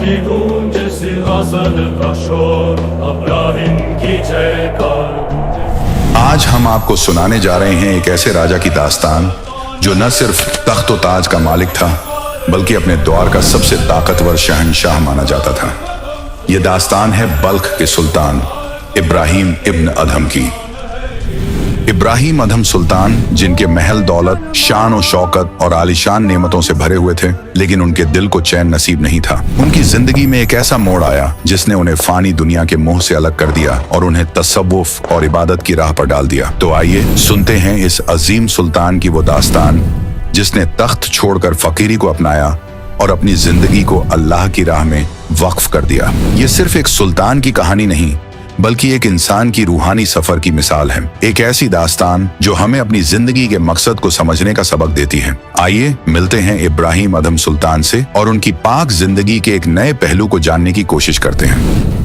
की गूंज सिंहासन का शोर, इब्राहिम की जयकार। आज हम आपको सुनाने जा रहे हैं एक ऐसे राजा की दास्तान जो न सिर्फ तख्त व ताज का मालिक था, बल्कि अपने दौर का सबसे ताकतवर शहंशाह माना जाता था। यह दास्तान है बल्ख के सुल्तान इब्राहिम इब्न अदहम की। इब्राहिम अदहम सुल्तान, जिनके महल दौलत, शान और शौकत और आलीशान नेमतों से भरे हुए थे, लेकिन उनके दिल को चैन नसीब नहीं था। उनकी जिंदगी में एक ऐसा मोड़ आया जिसने उन्हें फानी दुनिया के मोह से अलग कर दिया और उन्हें तसव्वुफ और इबादत की राह पर डाल दिया। तो आइए सुनते हैं इस अजीम सुल्तान की वो दास्तान जिसने तख्त छोड़कर फकीरी को अपनाया और अपनी जिंदगी को अल्लाह की राह में वक्फ कर दिया। ये सिर्फ एक सुल्तान की कहानी नहीं, बल्कि एक इंसान की रूहानी सफर की मिसाल है। एक ऐसी दास्तान जो हमें अपनी जिंदगी के मकसद को समझने का सबक देती है। आइए मिलते हैं इब्राहिम अदहम सुल्तान से और उनकी पाक जिंदगी के एक नए पहलू को जानने की कोशिश करते हैं।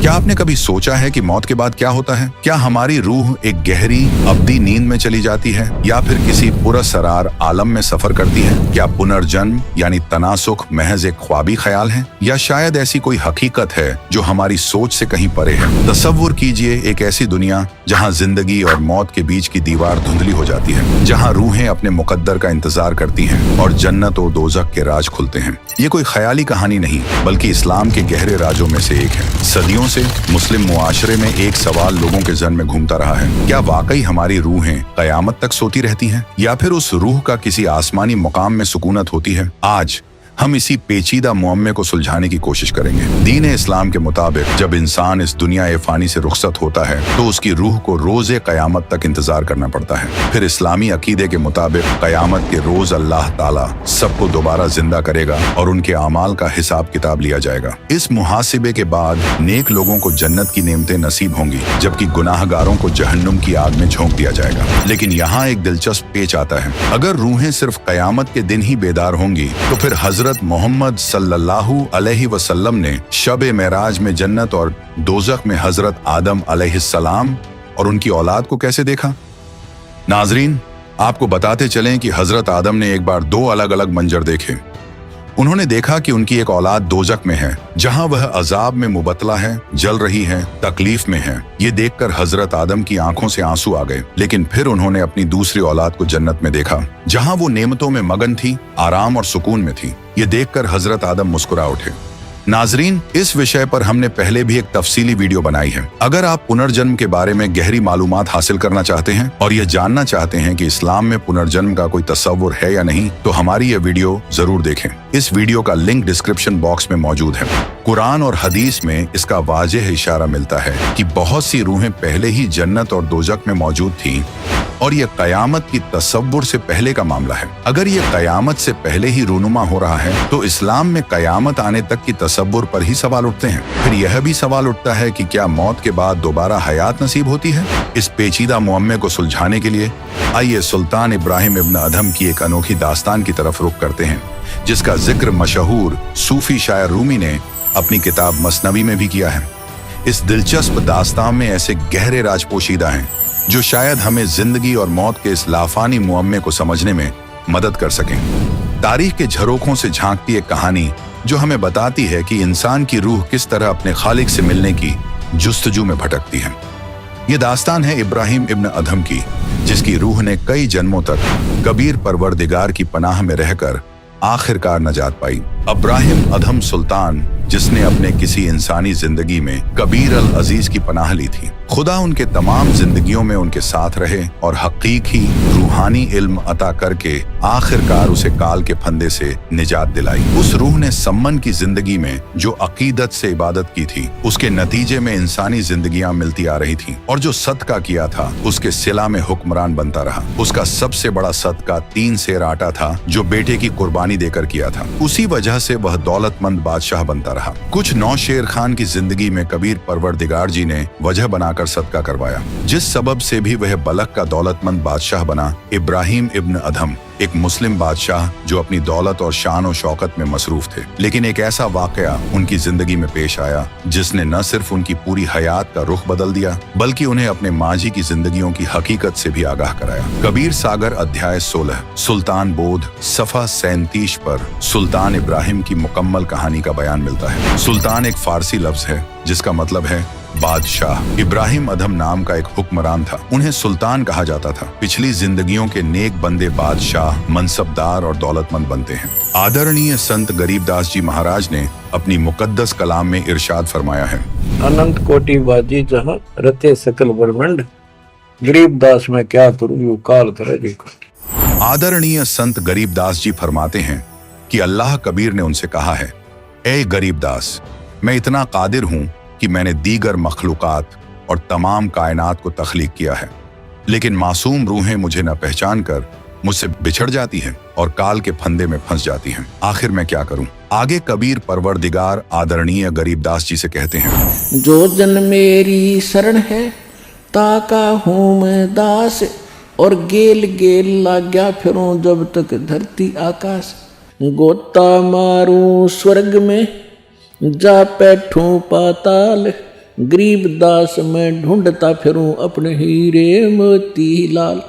क्या आपने कभी सोचा है कि मौत के बाद क्या होता है? क्या हमारी रूह एक गहरी अब्दी नींद में चली जाती है या फिर किसी पुरअसरार आलम में सफर करती है? क्या पुनर्जन्म यानी तनासुख महज एक ख्वाबी ख्याल है, या शायद ऐसी कोई हकीकत है जो हमारी सोच से कहीं परे है? तसव्वुर कीजिए एक ऐसी दुनिया जहां जिंदगी और मौत के बीच की दीवार धुंधली हो जाती है, जहां रूहें अपने मुकद्दर का इंतजार करती हैं और जन्नत और दोज़ख के राज खुलते हैं। ये कोई ख्याली कहानी नहीं, बल्कि इस्लाम के गहरे राजों में से एक है। सदियों से मुस्लिम मुआशरे में एक सवाल लोगों के जहन में घूमता रहा है: क्या वाकई हमारी रूहें कयामत तक सोती रहती हैं, या फिर उस रूह का किसी आसमानी मुकाम में सुकूनत होती है? आज हम इसी पेचीदा मुअम्मे को सुलझाने की कोशिश करेंगे। दीन इस्लाम के मुताबिक जब इंसान इस दुनिया ए फानी से रुखसत होता है तो उसकी रूह को रोज़े कयामत तक इंतजार करना पड़ता है। फिर इस्लामी अकीदे के मुताबिक कयामत के रोज अल्लाह ताला सबको दोबारा जिंदा करेगा और उनके अमाल का हिसाब किताब लिया जाएगा। इस मुहासिबे के बाद नेक लोगों को जन्नत की नेमतें नसीब होंगी, जबकि गुनाहगारों को जहन्नुम की आग में झोंक दिया जाएगा। लेकिन यहाँ एक दिलचस्प पेच आता है। अगर रूहें सिर्फ कयामत के दिन ही बेदार होंगी तो फिर हजरत मोहम्मद सल्लल्लाहु अलैहि वसल्लम ने शब मेराज में जन्नत और दोज़ख में हजरत आदम अलैहिस्सलाम और उनकी औलाद को कैसे देखा? नाजरीन, आपको बताते चलें कि हजरत आदम ने एक बार दो अलग अलग मंजर देखे। उन्होंने देखा कि उनकी एक औलाद दोज़ख में है, जहां वह अजाब में मुबतला है, जल रही है, तकलीफ में है। ये देखकर हजरत आदम की आंखों से आंसू आ गए। लेकिन फिर उन्होंने अपनी दूसरी औलाद को जन्नत में देखा, जहां वो नेमतों में मगन थी, आराम और सुकून में थी। ये देखकर हजरत आदम मुस्कुरा उठे। नाजरीन, इस विषय पर हमने पहले भी एक तफसीली वीडियो बनाई है। अगर आप पुनर्जन्म के बारे में गहरी मालूमात हासिल करना चाहते हैं और यह जानना चाहते हैं कि इस्लाम में पुनर्जन्म का कोई तस्वुर है या नहीं, तो हमारी यह वीडियो जरूर देखें। इस वीडियो का लिंक डिस्क्रिप्शन बॉक्स में मौजूद है। कुरान और हदीस में इसका वाज़ेह इशारा मिलता है कि बहुत सी रूहें पहले ही जन्नत और दोज़ख में मौजूद थीं और यह कयामत की तसव्वुर से पहले का मामला है। अगर यह कयामत से पहले ही रूनुमा हो रहा है तो इस्लाम में कयामत आने तक की तसव्वुर पर ही सवाल उठते हैं। फिर यह भी सवाल उठता है कि क्या मौत के बाद दोबारा हयात नसीब होती है? इस पेचीदा मुअम्मे को सुलझाने के लिए आइए सुल्तान इब्राहिम इब्न अदहम की एक अनोखी दास्तान की तरफ रुख करते हैं, जिसका जिक्र मशहूर सूफी शायर रूमी ने अपनी किताब मसनवी में भी किया है। इस दिलचस्प दास्तान में ऐसे गहरे राज पोशीदा हैं जो शायद हमें जिंदगी और मौत के इस लाफानी मुअम्मे को समझने में मदद कर सकें। तारीख के झरोखों से झांकती एक कहानी जो हमें बताती है कि इंसान की रूह किस तरह अपने खालिक से मिलने की जुस्तजू में भटकती है। ये दास्तान है इब्राहिम इब्न अदहम की, जिसकी रूह ने कई जन्मों तक कबीर परवरदिगार की पनाह में रहकर आखिरकार नजात पाई। इब्राहिम अदहम सुल्तान, जिसने अपने किसी इंसानी जिंदगी में कबीर अल अजीज की पनाह ली थी, खुदा उनके तमाम जिंदगियों में उनके साथ रहे और हकीकी रूहानी इल्म अता करके आखिरकार उसे काल के फंदे से निजात दिलाई। उस रूह ने सम्मन की जिंदगी में जो अकीदत से इबादत की थी, उसके नतीजे में इंसानी जिंदगियां मिलती आ रही थी, और जो सदका किया था उसके सिला में हुक्मरान बनता रहा। उसका सबसे बड़ा सदका 3 सेर आटा था जो बेटे की कुर्बानी देकर किया था। उसी वजह से वह दौलतमंद बादशाह बनता रहा। कुछ नौ शेर खान की जिंदगी में कबीर परवरदिगार जी ने वजह बना बनाकर सदका करवाया, जिस सबब से भी वह बलख का दौलतमंद बादशाह बना। इब्राहिम इब्न अधम एक मुस्लिम बादशाह जो अपनी दौलत और शान और शौकत में मसरूफ थे, लेकिन एक ऐसा वाकया उनकी जिंदगी में पेश आया जिसने न सिर्फ उनकी पूरी हयात का रुख बदल दिया, बल्कि उन्हें अपने माजी की जिंदगियों की हकीकत से भी आगाह कराया। कबीर सागर अध्याय 16 सुल्तान बोध सफ़ा 37 पर सुल्तान इब्राहिम की मुकम्मल कहानी का बयान मिलता है। सुल्तान एक फारसी लफ्ज है जिसका मतलब है बादशाह। इब्राहिम अधम नाम का एक हुक्मरान था, उन्हें सुल्तान कहा जाता था। पिछली जिंदगियों के नेक बंदे बादशाह, मनसबदार और दौलतमंद बनते हैं। आदरणीय संत गरीबदास जी महाराज ने अपनी मुकद्दस कलाम में इरशाद फरमाया है, अनंत कोटि बाजी जहाँ रते सकल ब्रह्मंड, गरीबदास में क्या करूँ यू काल करे देखो। आदरणीय संत गरीबदास जी फरमाते हैं कि अल्लाह कबीर ने उनसे कहा है, ए गरीबदास, मैं इतना कादिर हूँ कि मैंने दीगर मखलूकात और तमाम कायनात को तख्लीक किया है, लेकिन मासूम रूहें मुझे न पहचान कर मुझसे बिछड़ जाती हैं और काल के फंदे में फंस जाती हैं। आखिर मैं क्या करूं? आगे कबीर परवरदिगार आदरणीय गरीबदास जी से कहते हैं, जो जन मेरी शरण है ताका हूँ मैं दास, और गेल गेल लाग्या फिरूं जब तक धरती आकाश, गोता मारूं स्वर्ग में जा बैठूं पाताल, गरीबदास में ढूंढता फिरूं अपने हीरे मोती लाल।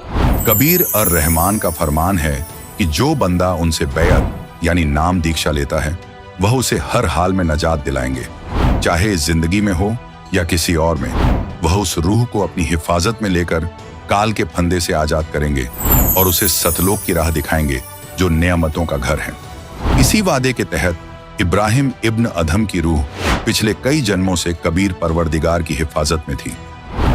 कबीर अर रहमान का फरमान है कि जो बंदा उनसे बैअत यानी नाम दीक्षा लेता है वह उसे हर हाल में नजात दिलाएंगे, चाहे इस जिंदगी में हो या किसी और में। वह उस रूह को अपनी हिफाजत में लेकर काल के फंदे से आजाद करेंगे और उसे सतलोक की राह दिखाएंगे जो नेमतों का घर है। इसी वादे के तहत इब्राहिम इब्न अधम की रूह पिछले कई जन्मों से कबीर परवरदिगार की हिफाजत में थी,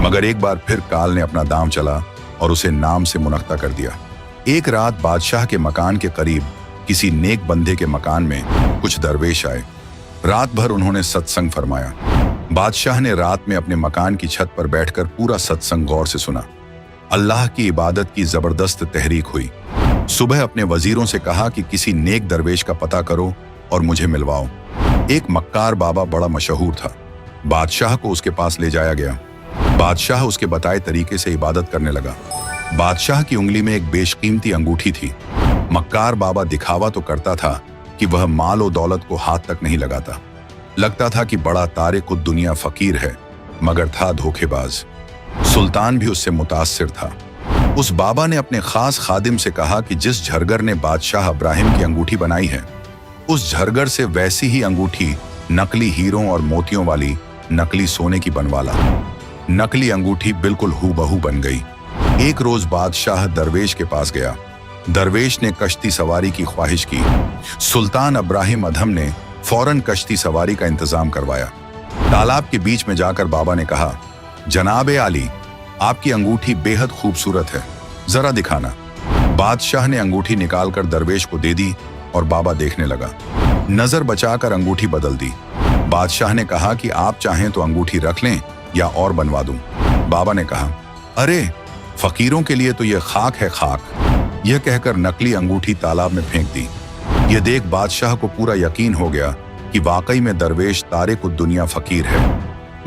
मगर एक बार फिर काल ने अपना दांव चला और उसे नाम से मुनक्ता कर दिया। एक रात बादशाह के मकान के करीब किसी नेक बंदे के मकान में कुछ दरवेश आए। रात भर उन्होंने सत्संग फरमाया। बादशाह ने रात में अपने मकान की छत पर बैठकर पूरा सत्संग गौर से सुना। अल्लाह की इबादत की जबरदस्त तहरीक हुई। सुबह अपने वजीरों से कहा कि किसी नेक दरवेश का पता करो और मुझे मिलवाओ। एक मक्कार बाबा बड़ा मशहूर था। बादशाह को उसके पास ले जाया गया। बादशाह उसके बताए तरीके से इबादत करने लगा। बादशाह की उंगली में एक बेशकीमती अंगूठी थी। मक्कार बाबा दिखावा तो करता था कि वह माल और दौलत को हाथ तक नहीं लगाता। लगता था कि बड़ा तारिक दुनिया फकीर है, मगर था धोखेबाज। सुल्तान भी उससे मुतासिर था। उस बाबा ने अपने खास खादिम से कहा कि जिस झरगर ने बादशाह इब्राहिम की अंगूठी बनाई है, उस झरगर से वैसी ही अंगूठी नकली हीरों और मोतियों वाली नकली सोने की बनवा ला। नकली अंगूठी बिल्कुल हूबहू बन गई। एक रोज बादशाह दरवेश के पास गया। दरवेश ने कश्ती सवारी की ख्वाहिश की। सुल्तान इब्राहिम अधम ने फौरन कश्ती सवारी का इंतजाम करवाया। तालाब के बीच में जाकर बाबा ने कहा, जनाब आली, आपकी अंगूठी बेहद खूबसूरत है, जरा दिखाना। बादशाह ने अंगूठी निकालकर दरवेश को दे दी और बाबा देखने लगा। नजर बचाकर अंगूठी बदल दी। बादशाह ने कहा कि आप चाहें तो अंगूठी रख लें या और बनवा दूं। बाबा ने कहा, अरे फकीरों के लिए तो यह खाक है खाक। यह कहकर नकली अंगूठी तालाब में फेंक दी। यह देख बादशाह को पूरा यकीन हो गया कि वाकई में दरवेश तारिक दुनिया फकीर है।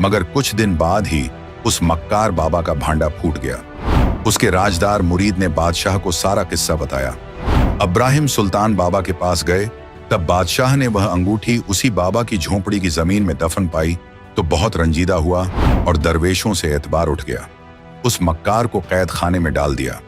मगर कुछ दिन बाद ही उस मक्कार बाबा का भांडा फूट गया। उसके राजदार मुरीद ने बादशाह को सारा किस्सा बताया। इब्राहिम सुल्तान बाबा के पास गए। तब बादशाह ने वह अंगूठी उसी बाबा की झोंपड़ी की जमीन में दफन पाई तो बहुत रंजीदा हुआ और दरवेशों से एतबार उठ गया। उस मक्कार को कैद खाने में डाल दिया।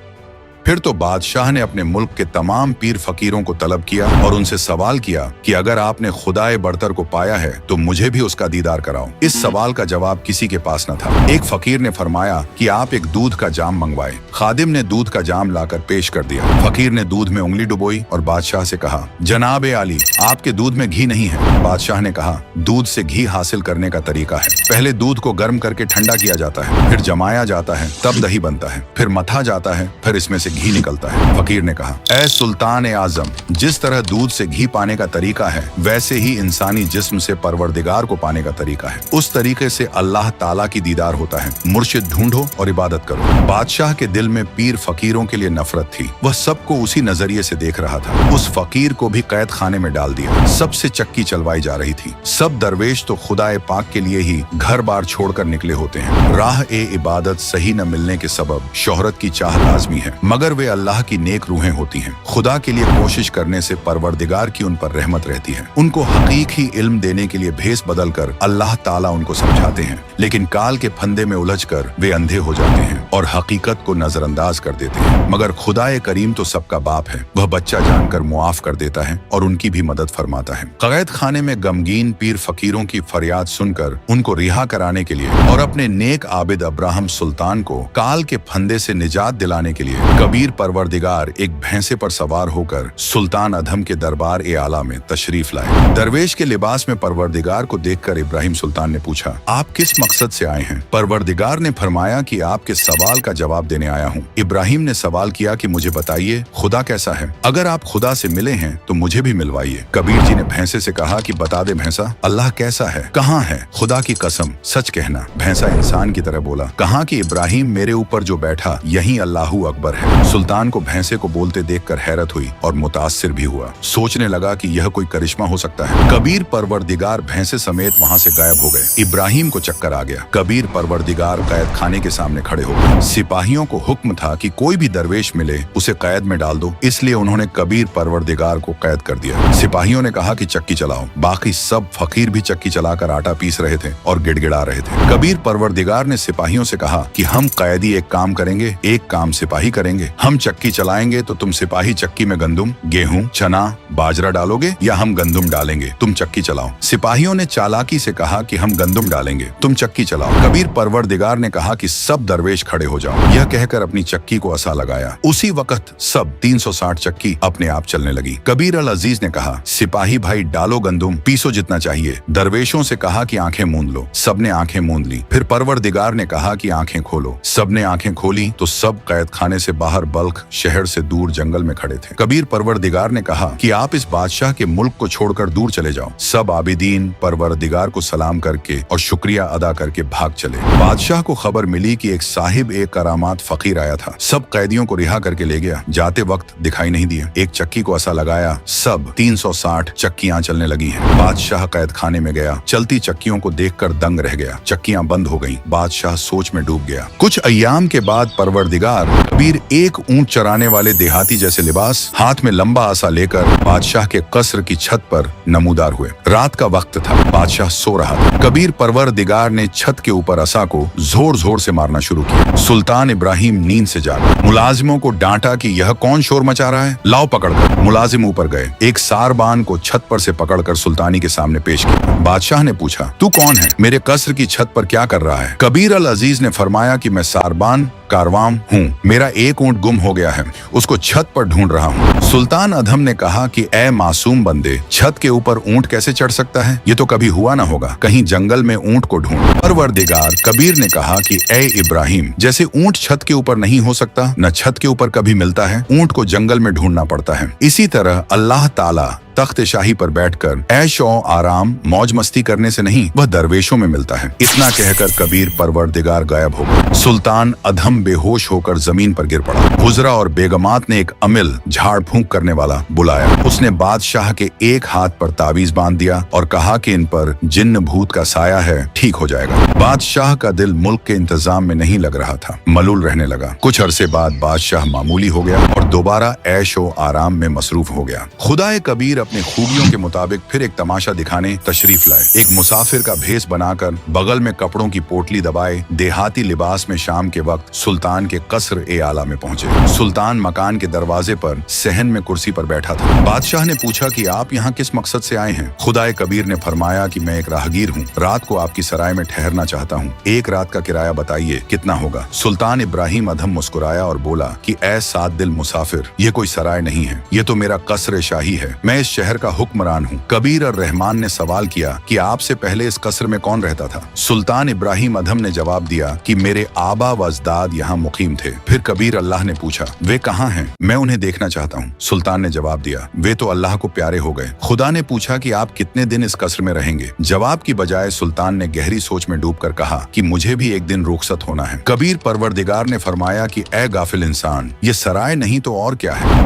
फिर तो बादशाह ने अपने मुल्क के तमाम पीर फकीरों को तलब किया और उनसे सवाल किया कि अगर आपने खुदाए बरतर को पाया है तो मुझे भी उसका दीदार कराओ। इस सवाल का जवाब किसी के पास न था। एक फकीर ने फरमाया कि आप एक दूध का जाम मंगवाए। खादिम ने दूध का जाम लाकर पेश कर दिया। फकीर ने दूध में उंगली डुबोई और बादशाह से कहा, जनाब आली, आपके दूध में घी नहीं है। बादशाह ने कहा, दूध से घी हासिल करने का तरीका है। पहले दूध को गर्म करके ठंडा किया जाता है, फिर जमाया जाता है, तब दही बनता है, फिर मथा जाता है, फिर इसमें से घी निकलता है। फकीर ने कहा, ऐ सुल्तान ए आजम, जिस तरह दूध से घी पाने का तरीका है, वैसे ही इंसानी जिस्म से परवरदिगार को पाने का तरीका है। उस तरीके से अल्लाह ताला की दीदार होता है। मुर्शिद ढूंढो और इबादत करो। बादशाह के दिल में पीर फकीरों के लिए नफरत थी। वह सबको उसी नजरिए से देख रहा था। उस फकीर को भी कैद खाने में डाल दिया। सबसे चक्की चलवाई जा रही थी। सब दरवेश तो खुदाए पाक के लिए ही घर बार छोड़कर निकले होते हैं। राह ए इबादत सही न मिलने के सबब शोहरत की चाह लाजमी है, मगर वे अल्लाह की नेक रूहें होती हैं। खुदा के लिए कोशिश करने से परवरदिगार की उन पर रहमत रहती है। उनको हकीकी इल्म देने के लिए भेस बदल कर अल्लाह ताला उनको समझाते हैं, लेकिन काल के फंदे में उलझकर वे अंधे हो जाते हैं और हकीकत को नजरअंदाज कर देते हैं। मगर खुदाए करीम तो सबका बाप है। वह बच्चा जानकर मुआफ कर देता है और उनकी भी मदद फरमाता है। कैद खाने में गमगीन पीर फकीरों की फरियाद सुनकर उनको रिहा कराने के लिए और अपने नेक आबिद अब्राहम सुल्तान को काल के फंदे से निजात दिलाने के लिए कबीर परवरदिगार एक भैंसे पर सवार होकर सुल्तान अधम के दरबार ए आला में तशरीफ लाए। दरवेश के लिबास में परवरदिगार को देखकर इब्राहिम सुल्तान ने पूछा, आप किस मकसद से आए हैं? परवरदिगार ने फरमाया कि आपके सवाल का जवाब देने आया हूँ। इब्राहिम ने सवाल किया कि मुझे बताइए खुदा कैसा है? अगर आप खुदा से मिले हैं तो मुझे भी मिलवाइए। कबीर जी ने भैंसे से कहा कि बता दे भैंसा, अल्लाह कैसा है? कहाँ है? खुदा की कसम सच कहना। भैंसा इंसान की तरह बोला। कहा कि इब्राहिम मेरे ऊपर जो बैठा यही अल्लाहू अकबर है। सुल्तान को भैंसे को बोलते देखकर हैरत हुई और मुतासिर भी हुआ। सोचने लगा कि यह कोई करिश्मा हो सकता है। कबीर परवरदिगार भैंसे समेत वहाँ से गायब हो गए। इब्राहिम को चक्कर आ गया। कबीर परवरदिगार कैद खाने के सामने खड़े हो गए। सिपाहियों को हुक्म था कि कोई भी दरवेश मिले उसे कैद में डाल दो, इसलिए उन्होंने कबीर परवरदिगार को कैद कर दिया। सिपाहियों ने कहा कि चक्की चलाओ। बाकी सब फकीर भी चक्की चलाकर आटा पीस रहे थे और गिड़गिड़ा रहे थे। कबीर परवरदिगार ने सिपाहियों से कहा कि हम कैदी एक काम करेंगे, एक काम सिपाही करेंगे। हम चक्की चलाएंगे तो तुम सिपाही चक्की में गंदुम, गेहूं, चना, बाजरा डालोगे या हम गंदुम डालेंगे, तुम चक्की चलाओ। सिपाहियों ने चालाकी से कहा कि हम गंदुम डालेंगे, तुम चक्की चलाओ। कबीर परवरदिगार ने कहा कि सब दरवेश खड़े हो जाओ। यह कहकर अपनी चक्की को असा लगाया। उसी वक्त सब 360 चक्की अपने आप चलने लगी। कबीर अल अजीज ने कहा, सिपाही भाई डालो गंदुम, पीसो जितना चाहिए। दरवेशों से कहा कि आंखें मूंद लो। सबने आंखें मूंद ली। फिर परवरदिगार ने कहा कि आंखें खोलो। सबने आंखें खोली तो सब कैद खाने से बाहर बल्ख शहर से दूर जंगल में खड़े थे। कबीर परवरदिगार ने कहा कि आप इस बादशाह के मुल्क को छोड़कर दूर चले जाओ। सब आबिदीन परवरदिगार को सलाम करके और शुक्रिया अदा करके भाग चले। बादशाह को खबर मिली कि एक साहिब एक करामात फकीर आया था। सब कैदियों को रिहा करके ले गया। जाते वक्त दिखाई नहीं दिए। एक चक्की को असा लगाया, सब 360 चक्कियां चलने लगी हैं। बादशाह कैद खाने में गया। चलती चक्कियों को देखकर दंग रह गया। चक्कियां बंद हो गईं। बादशाह सोच में डूब गया। कुछ अय्याम के बाद परवरदिगार कबीर एक ऊंट चराने वाले देहाती जैसे लिबास, हाथ में लंबा आसा लेकर बादशाह के कसर की छत पर नमूदार हुए। रात का वक्त था। बादशाह सो रहा था। कबीर परवरदिगार ने छत के ऊपर असा को जोर जोर से मारना शुरू किया। सुल्तान इब्राहिम नींद से जागा। मुलाजिमों को डांटा कि यह कौन शोर मचा रहा है, लाओ पकड़कर। मुलाजिम ऊपर गए। एक सारबान को छत पर से पकड़कर सुल्तानी के सामने पेश किया। बादशाह ने पूछा, तू कौन है? मेरे कसर की छत पर क्या कर रहा है? कबीर अल अजीज ने फरमाया कि मैं सारबान कारवाम हूँ। मेरा एक ऊंट गुम हो गया है, उसको छत पर ढूंढ रहा हूँ। सुल्तान अधम ने कहा कि ए मासूम बंदे, छत के ऊपर ऊंट कैसे चढ़ सकता है? ये तो कभी हुआ ना होगा। कहीं जंगल में ऊंट को ढूंढ। परवरदिगार कबीर ने कहा कि ए इब्राहिम, जैसे ऊंट छत के ऊपर नहीं हो सकता, न छत के ऊपर कभी मिलता है, ऊंट को जंगल में ढूंढना पड़ता है। इसी तरह अल्लाह ताला तख्त शाही पर बैठकर ऐश और आराम मौज मस्ती करने से नहीं, वह दरवेशों में मिलता है। इतना कहकर कबीर परवरदिगार गायब हो गए। सुल्तान अधम बेहोश होकर जमीन पर गिर पड़ा। हुजरा और बेगमात ने एक अमिल झाड़ फूंक करने वाला बुलाया। उसने बादशाह के एक हाथ पर तावीज बांध दिया और कहा कि इन पर जिन्न भूत का साया है, ठीक हो जाएगा। बादशाह का दिल मुल्क के इंतजाम में नहीं लग रहा था, मलूल रहने लगा। कुछ अरसे बाद बादशाह मामूली हो गया और दोबारा ऐश और आराम में मसरूफ हो गया। खुदाए कबीर अपने खूबियों के मुताबिक फिर एक तमाशा दिखाने तशरीफ लाए। एक मुसाफिर का भेस बनाकर बगल में कपड़ों की पोटली दबाए देहाती लिबास में शाम के वक्त सुल्तान के कसर ए आला में पहुंचे। सुल्तान मकान के दरवाजे पर सहन में कुर्सी पर बैठा था। बादशाह ने पूछा कि आप यहाँ किस मकसद से आए हैं? खुदाए कबीर ने फरमाया कि मैं एक राहगीर हूँ, रात को आपकी सराय में ठहरना चाहता हूँ। एक रात का किराया बताइए कितना होगा? सुल्तान इब्राहिम अधम मुस्कुराया और बोला कि ऐ सात दिल मुसाफिर, ये कोई सराय नहीं है, ये तो मेरा कसर शाही है। मैं इस शहर का हुक्मरान हूँ। कबीर और रहमान ने सवाल किया कि आपसे पहले इस कसर में कौन रहता था? सुल्तान इब्राहिम अधम ने जवाब दिया कि मेरे आबा व अजदाद यहाँ मुकीम थे। फिर कबीर अल्लाह ने पूछा, वे कहाँ हैं? मैं उन्हें देखना चाहता हूँ। सुल्तान ने जवाब दिया, वे तो अल्लाह को प्यारे हो गए। खुदा ने पूछा कि आप कितने दिन इस कसर में रहेंगे? जवाब की बजाय सुल्तान ने गहरी सोच में डूबकर कहा कि मुझे भी एक दिन रुखसत होना है। कबीर परवरदिगार ने फरमाया कि ए गाफिल इंसान, ये सराय नहीं तो और क्या है?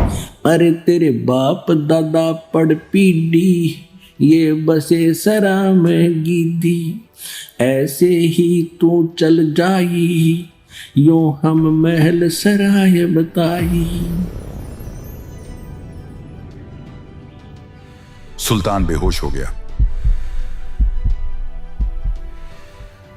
अरे तेरे बाप दादा पड़ पीढ़ी ये बसे सरा में गीधी, ऐसे ही तू चल जाई यो हम महल सराय बताई। सुल्तान बेहोश हो गया।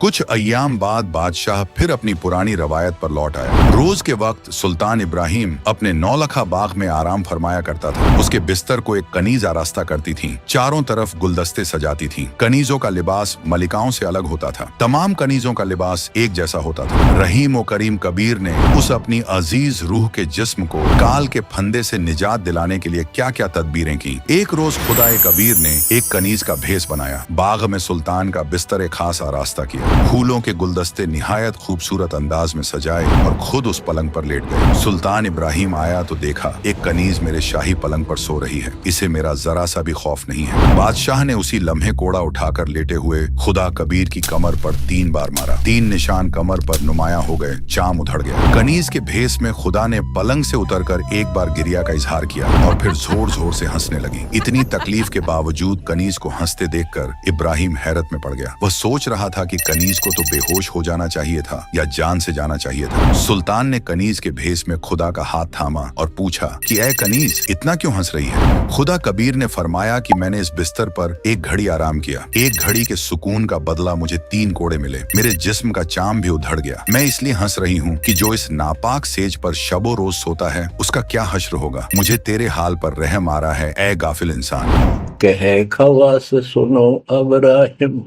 कुछ अय्याम बाद बादशाह फिर अपनी पुरानी रवायत पर लौट आया। रोज के वक्त सुल्तान इब्राहिम अपने नौलखा बाग में आराम फरमाया करता था। उसके बिस्तर को एक कनीज आरास्ता करती थी। चारों तरफ गुलदस्ते सजाती थी। कनीजों का लिबास मलिकाओं से अलग होता था। तमाम कनीजों का लिबास एक जैसा होता था। रहीम और करीम कबीर ने उस अपनी अजीज रूह के जिस्म को काल के फंदे से निजात दिलाने के लिए क्या क्या तदबीरें की। एक रोज खुदाए कबीर ने एक कनीज का भेस बनाया। बाग में सुल्तान का बिस्तर एक खास आरास्ता किया। फूलों के गुलदस्ते निहायत खूबसूरत अंदाज में सजाए और खुद उस पलंग पर लेट गए। सुल्तान इब्राहिम आया तो देखा एक कनीज मेरे शाही पलंग पर सो रही है। इसे मेरा जरा सा भी खौफ नहीं है। बादशाह ने उसी लम्हे कोड़ा उठाकर लेटे हुए खुदा कबीर की कमर पर 3 बार मारा। 3 निशान कमर पर नुमाया हो गए। चाम उधड़ गया। कनीज के भेस में खुदा ने पलंग से उतरकर एक बार गिरिया का इजहार किया और फिर जोर जोर से हंसने लगी। इतनी तकलीफ के बावजूद कनीज को हंसते देखकर इब्राहिम हैरत में पड़ गया। वह सोच रहा था कि कनीज को तो बेहोश हो जाना चाहिए था या जान से जाना चाहिए था। सुल्तान ने कनीज के भेस में खुदा का हाथ थामा और पूछा कि ऐ कनीज, इतना क्यों हंस रही है? खुदा कबीर ने फरमाया कि मैंने इस बिस्तर पर एक घड़ी आराम किया। एक घड़ी के सुकून का बदला मुझे 3 कोड़े मिले। मेरे जिस्म का चाम भी उधड़ गया। मैं इसलिए हंस रही हूँ कि जो इस नापाक सेज पर शबो रोज सोता है उसका क्या हश्र होगा। मुझे तेरे हाल पर रहम आ रहा है ऐ गाफिल इंसान। कहे खवास सुनो अब्राहिम,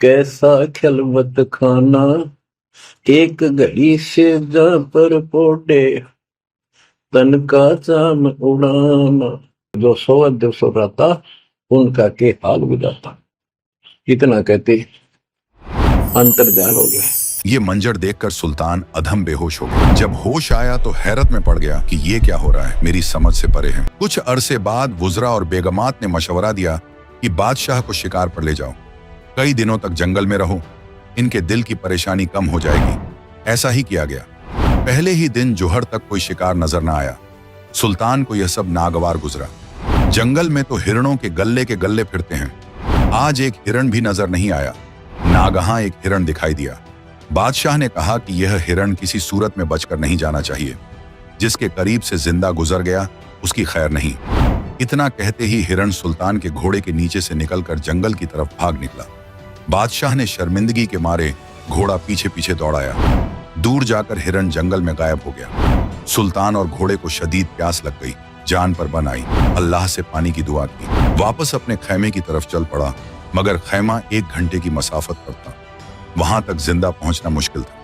कैसा खिलवत खाना, एक घड़ी से जा पर पोटे तन का चाम उड़ाना। जो सोवत जो सो रहता उनका के हाल गुजारता। इतना कहते अंतर्ध्यान हो गया। ये मंजर देखकर सुल्तान अधम बेहोश हो गया। जब होश आया तो हैरत में पड़ गया कि ये क्या हो रहा है, मेरी समझ से परे है। कुछ अरसे बाद वुज़रा और बेगमात ने मशवरा दिया कि बादशाह को शिकार पर ले जाओ, कई दिनों तक जंगल में रहो, इनके दिल की परेशानी कम हो जाएगी। ऐसा ही किया गया। पहले ही दिन जोहर तक कोई शिकार नजर न आया। सुल्तान को यह सब नागवार गुजरा। जंगल में तो हिरणों के गल्ले फिरते हैं। आज एक हिरण भी नजर नहीं आया। नागहां एक हिरण दिखाई दिया। बादशाह ने कहा कि यह हिरण किसी सूरत में बचकर नहीं जाना चाहिए। जिसके करीब से जिंदा गुजर गया उसकी खैर नहीं। इतना कहते ही हिरण सुल्तान के घोड़े के नीचे से निकलकर जंगल की तरफ भाग निकला। बादशाह ने शर्मिंदगी के मारे घोड़ा पीछे पीछे दौड़ाया। दूर जाकर हिरण जंगल में गायब हो गया। सुल्तान और घोड़े को शदीद प्यास लग गई। जान पर बन आई। अल्लाह से पानी की दुआ की। वापस अपने खैमे की तरफ चल पड़ा, मगर खैमा 1 घंटे की मसाफत पर था। वहां तक जिंदा पहुंचना मुश्किल था।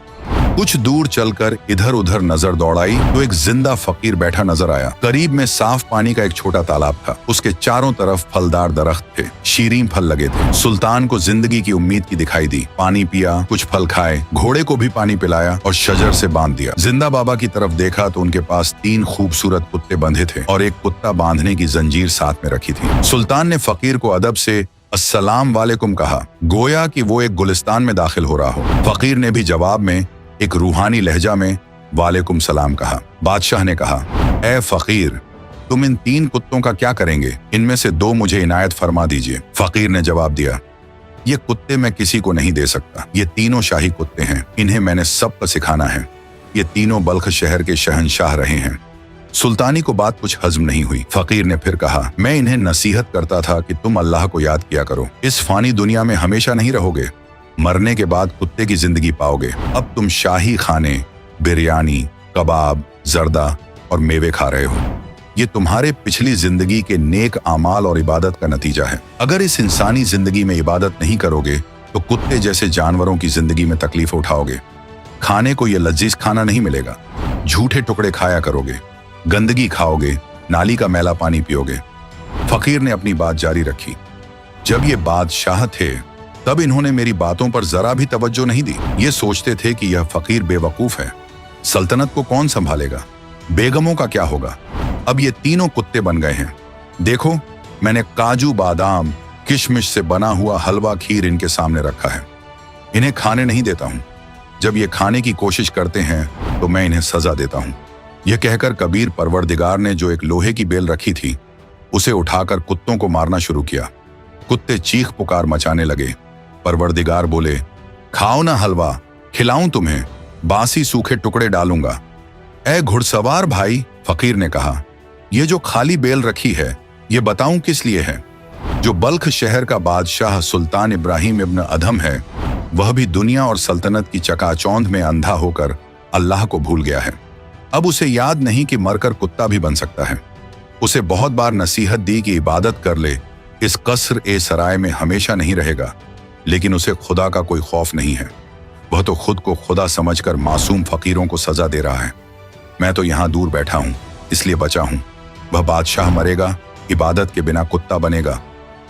कुछ दूर चलकर इधर उधर नजर दौड़ाई तो एक जिंदा फकीर बैठा नजर आया। करीब में साफ पानी का एक छोटा तालाब था। उसके चारों तरफ फलदार दरख्त थे। शीरीं फल लगे थे। सुल्तान को जिंदगी की उम्मीद की दिखाई दी। पानी पिया, कुछ फल खाए, घोड़े को भी पानी पिलाया और शजर से बांध दिया। जिंदा बाबा की तरफ देखा तो उनके पास 3 खूबसूरत कुत्ते बंधे थे और एक कुत्ता बांधने की जंजीर साथ में रखी थी। सुल्तान ने फकीर को अदब से अस्सलाम वालेकुम कहा, गोया कि वो एक गुलिस्तान में दाखिल हो रहा हो। फकीर ने भी जवाब में एक रूहानी लहजा में वालेकुम सलाम कहा। बादशाह ने कहा, ए फकीर, तुम इन 3 कुत्तों का क्या करेंगे? इनमें से 2 मुझे इनायत फरमा दीजिए। फकीर ने जवाब दिया, ये कुत्ते मैं किसी को नहीं दे सकता। ये तीनों शाही कुत्ते हैं। इन्हें मैंने सबको सिखाना है। ये तीनों बल्ख शहर के शहंशाह रहे हैं। सुल्तानी को बात कुछ हजम नहीं हुई। फकीर ने फिर कहा, मैं इन्हें नसीहत करता था कि तुम अल्लाह को याद किया करो। इस फानी दुनिया में हमेशा नहीं रहोगे। मरने के बाद कुत्ते की जिंदगी पाओगे। अब तुम शाही खाने, बिरयानी, कबाब, जर्दा और मेवे खा रहे हो। ये तुम्हारे पिछली जिंदगी के नेक आमाल और इबादत का नतीजा है। अगर इस इंसानी जिंदगी में इबादत नहीं करोगे तो कुत्ते जैसे जानवरों की जिंदगी में तकलीफ उठाओगे। खाने को ये लजीज खाना नहीं मिलेगा। झूठे टुकड़े खाया करोगे, गंदगी खाओगे, नाली का मैला पानी पियोगे। फकीर ने अपनी बात जारी रखी। जब ये बादशाह थे तब इन्होंने मेरी बातों पर जरा भी तवज्जो नहीं दी। ये सोचते थे कि यह फकीर बेवकूफ है, सल्तनत को कौन संभालेगा, बेगमों का क्या होगा। अब ये तीनों कुत्ते बन गए हैं। देखो, मैंने काजू बादाम किशमिश से बना हुआ हलवा खीर इनके सामने रखा है, इन्हें खाने नहीं देता हूं। जब ये खाने की कोशिश करते हैं तो मैं इन्हें सजा देता हूं। यह कहकर कबीर परवरदिगार ने जो एक लोहे की बेल रखी थी उसे उठाकर कुत्तों को मारना शुरू किया। कुत्ते चीख पुकार मचाने लगे। परवरदिगार बोले, खाओ ना हलवा, खिलाऊं तुम्हें, बासी सूखे टुकड़े डालूंगा। ए घुड़सवार भाई, फकीर ने कहा, ये जो खाली बेल रखी है ये बताऊं किस लिए है। जो बल्ख शहर का बादशाह सुल्तान इब्राहिम इब्न अधम है वह भी दुनिया और सल्तनत की चकाचौंध में अंधा होकर अल्लाह को भूल गया है। अब उसे याद नहीं कि मरकर कुत्ता भी बन सकता है। उसे बहुत बार नसीहत दी कि इबादत कर ले, इस कसर ए सराय में हमेशा नहीं रहेगा, लेकिन उसे खुदा का कोई खौफ नहीं है। वह तो खुद को खुदा समझकर मासूम फकीरों को सजा दे रहा है। मैं तो यहां दूर बैठा हूं, इसलिए बचा हूं। वह बादशाह मरेगा, इबादत के बिना कुत्ता बनेगा,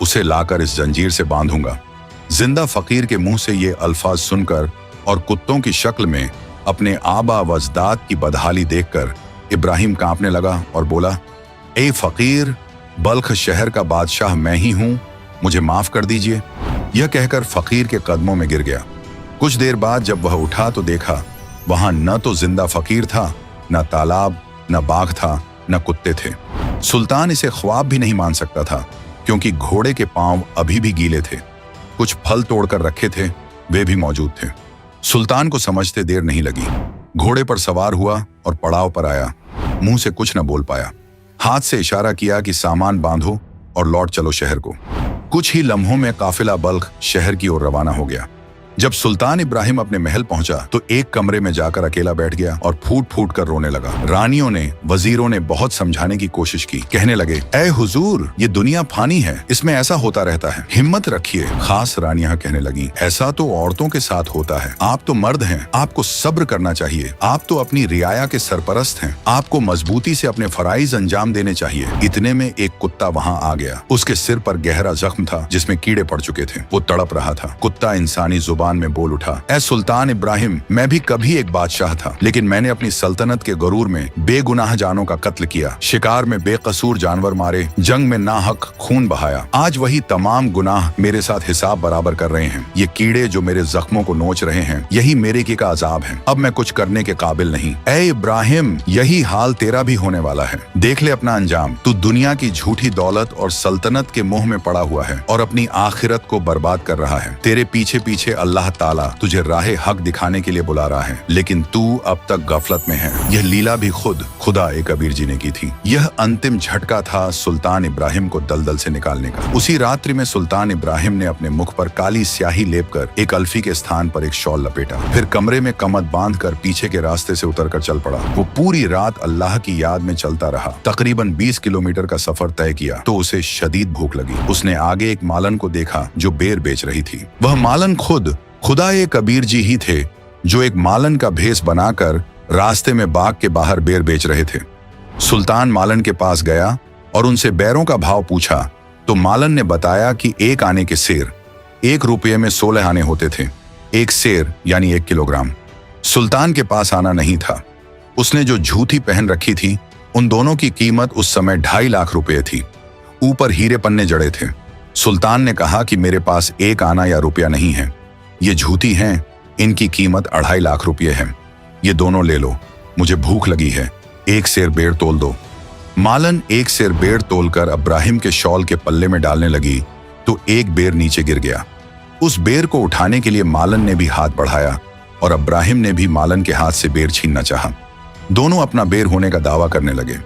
उसे लाकर इस जंजीर से बांधूंगा। जिंदा फकीर के मुंह से ये अल्फाज सुनकर और कुत्तों की शक्ल में अपने आबा वजदाद की बदहाली देखकर इब्राहिम कांपने लगा और बोला, ए फकीर, बल्ख शहर का बादशाह मैं ही हूं, मुझे माफ कर दीजिए। यह कहकर फकीर के कदमों में गिर गया। कुछ देर बाद जब वह उठा तो देखा वहां न तो जिंदा फकीर था, न तालाब, न बाघ था, न कुत्ते थे। सुल्तान इसे ख्वाब भी नहीं मान सकता था, क्योंकि घोड़े के पांव अभी भी गीले थे। कुछ फल तोड़कर रखे थे, वे भी मौजूद थे। सुल्तान को समझते देर नहीं लगी। घोड़े पर सवार हुआ और पड़ाव पर आया। मुंह से कुछ न बोल पाया। हाथ से इशारा किया कि सामान बांधो और लौट चलो शहर को। कुछ ही लम्हों में काफिला बल्ख शहर की ओर रवाना हो गया। जब सुल्तान इब्राहिम अपने महल पहुंचा तो एक कमरे में जाकर अकेला बैठ गया और फूट फूट कर रोने लगा। रानियों ने, वजीरों ने बहुत समझाने की कोशिश की। कहने लगे, ऐ हुजूर, ये दुनिया फानी है, इसमें ऐसा होता रहता है, हिम्मत रखिए। खास रानियां कहने लगी, ऐसा तो औरतों के साथ होता है, आप तो मर्द हैं, आपको सब्र करना चाहिए। आप तो अपनी रियाया के सरपरस्त हैं, आपको मजबूती से अपने फराइज अंजाम देने चाहिए। इतने में एक कुत्ता वहां आ गया। उसके सिर पर गहरा जख्म था जिसमें कीड़े पड़ चुके थे। वो तड़प रहा था। कुत्ता इंसानी जुबान में बोल उठा, ऐ सुल्तान इब्राहिम, मैं भी कभी एक बादशाह था, लेकिन मैंने अपनी सल्तनत के गरूर में बेगुनाह जानों का कत्ल किया, शिकार में बेकसूर जानवर मारे, जंग में नाहक खून बहाया। आज वही तमाम गुनाह मेरे साथ हिसाब बराबर कर रहे हैं। ये कीड़े जो मेरे जख्मों को नोच रहे हैं, यही मेरे की का अजाब है। अब मैं कुछ करने के काबिल नहीं। ऐ इब्राहिम, यही हाल तेरा भी होने वाला है। देख ले अपना अंजाम। तू दुनिया की झूठी दौलत और सल्तनत के मोह में पड़ा हुआ है और अपनी आखिरत को बर्बाद कर रहा है। तेरे पीछे पीछे अल्लाह ताला तुझे राहे हक दिखाने के लिए बुला रहा है, लेकिन तू अब तक गफलत में है। यह लीला भी खुद खुदा ए कबीर जी ने की थी। यह अंतिम झटका था सुल्तान इब्राहिम को दलदल से निकालने का। उसी रात्रि में सुल्तान इब्राहिम ने अपने मुख पर काली स्याही लेपकर एक अल्फी के स्थान पर एक शॉल लपेटा, फिर कमरे में कमद बांधकर पीछे के रास्ते से उतरकर चल पड़ा। वो पूरी रात अल्लाह की याद में चलता रहा। तकरीबन 20 किलोमीटर का सफर तय किया तो उसे शदीद भूख लगी। उसने आगे एक मालन को देखा जो बेर बेच रही थी। वह मालन खुद खुदा ए कबीर जी ही थे, जो एक मालन का भेस बनाकर रास्ते में बाग के बाहर बेर बेच रहे थे। सुल्तान मालन के पास गया और उनसे बैरों का भाव पूछा तो मालन ने बताया कि एक आने के सेर 1 रुपये में 16 आने होते थे। एक सेर यानी 1 किलोग्राम। सुल्तान के पास आना नहीं था। उसने जो झूठी पहन रखी थी उन दोनों की कीमत उस समय 2.5 लाख रुपये थी। ऊपर हीरे पन्ने जड़े थे। सुल्तान ने कहा कि मेरे पास 1 आना या रुपया नहीं है, ये झूठी हैं, इनकी कीमत 2.5 लाख रुपये है। ये दोनों ले लो, मुझे भूख लगी है, 1 सेर बेर तोल दो। मालन 1 सेर बेर तोलकर इब्राहिम के शॉल के पल्ले में डालने लगी तो एक बेर नीचे गिर गया। उस बेर को उठाने के लिए मालन ने भी हाथ बढ़ाया और इब्राहिम ने भी मालन के हाथ से बेर छीनना चाहा। दोनों अपना बेर होने का दावा करने लगे।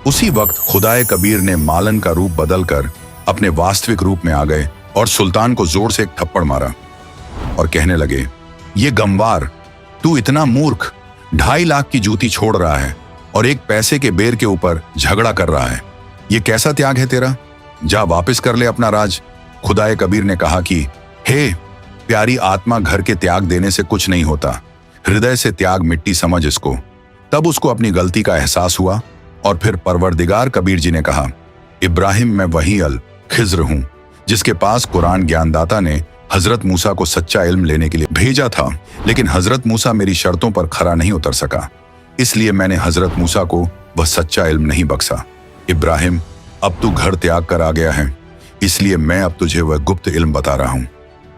उसी वक्त खुदाए कबीर ने मालन का रूप बदलकर अपने वास्तविक रूप में आ गए और सुल्तान को जोर से एक थप्पड़ मारा और कहने लगे, ये गमवार, तू इतना मूर्ख, 2.5 लाख की जूती छोड़ रहा है और 1 पैसे के बेर के ऊपर झगड़ा कर रहा है। ये कैसा त्याग है तेरा? जा वापस कर ले अपना राज। खुदाए कबीर ने कहा कि हे प्यारी आत्मा, घर के त्याग देने से कुछ नहीं होता, हृदय से त्याग मिट्टी समझ इसको। तब उसको अपनी गलती का एहसास हुआ और फिर परवरदिगार कबीर जी ने कहा, इब्राहिम मैं वही अल खिज्र हूं जिसके पास कुरान ज्ञानदाता ने हजरत मूसा को सच्चा इल्म लेने के लिए भेजा था, लेकिन हजरत मूसा मेरी शर्तों पर खरा नहीं उतर सका, इसलिए मैंने हजरत मूसा को वह सच्चा इल्म नहीं बख्शा। इब्राहिम अब तू घर त्याग कर आ गया है, इसलिए मैं अब तुझे वह गुप्त इल्म बता रहा हूं।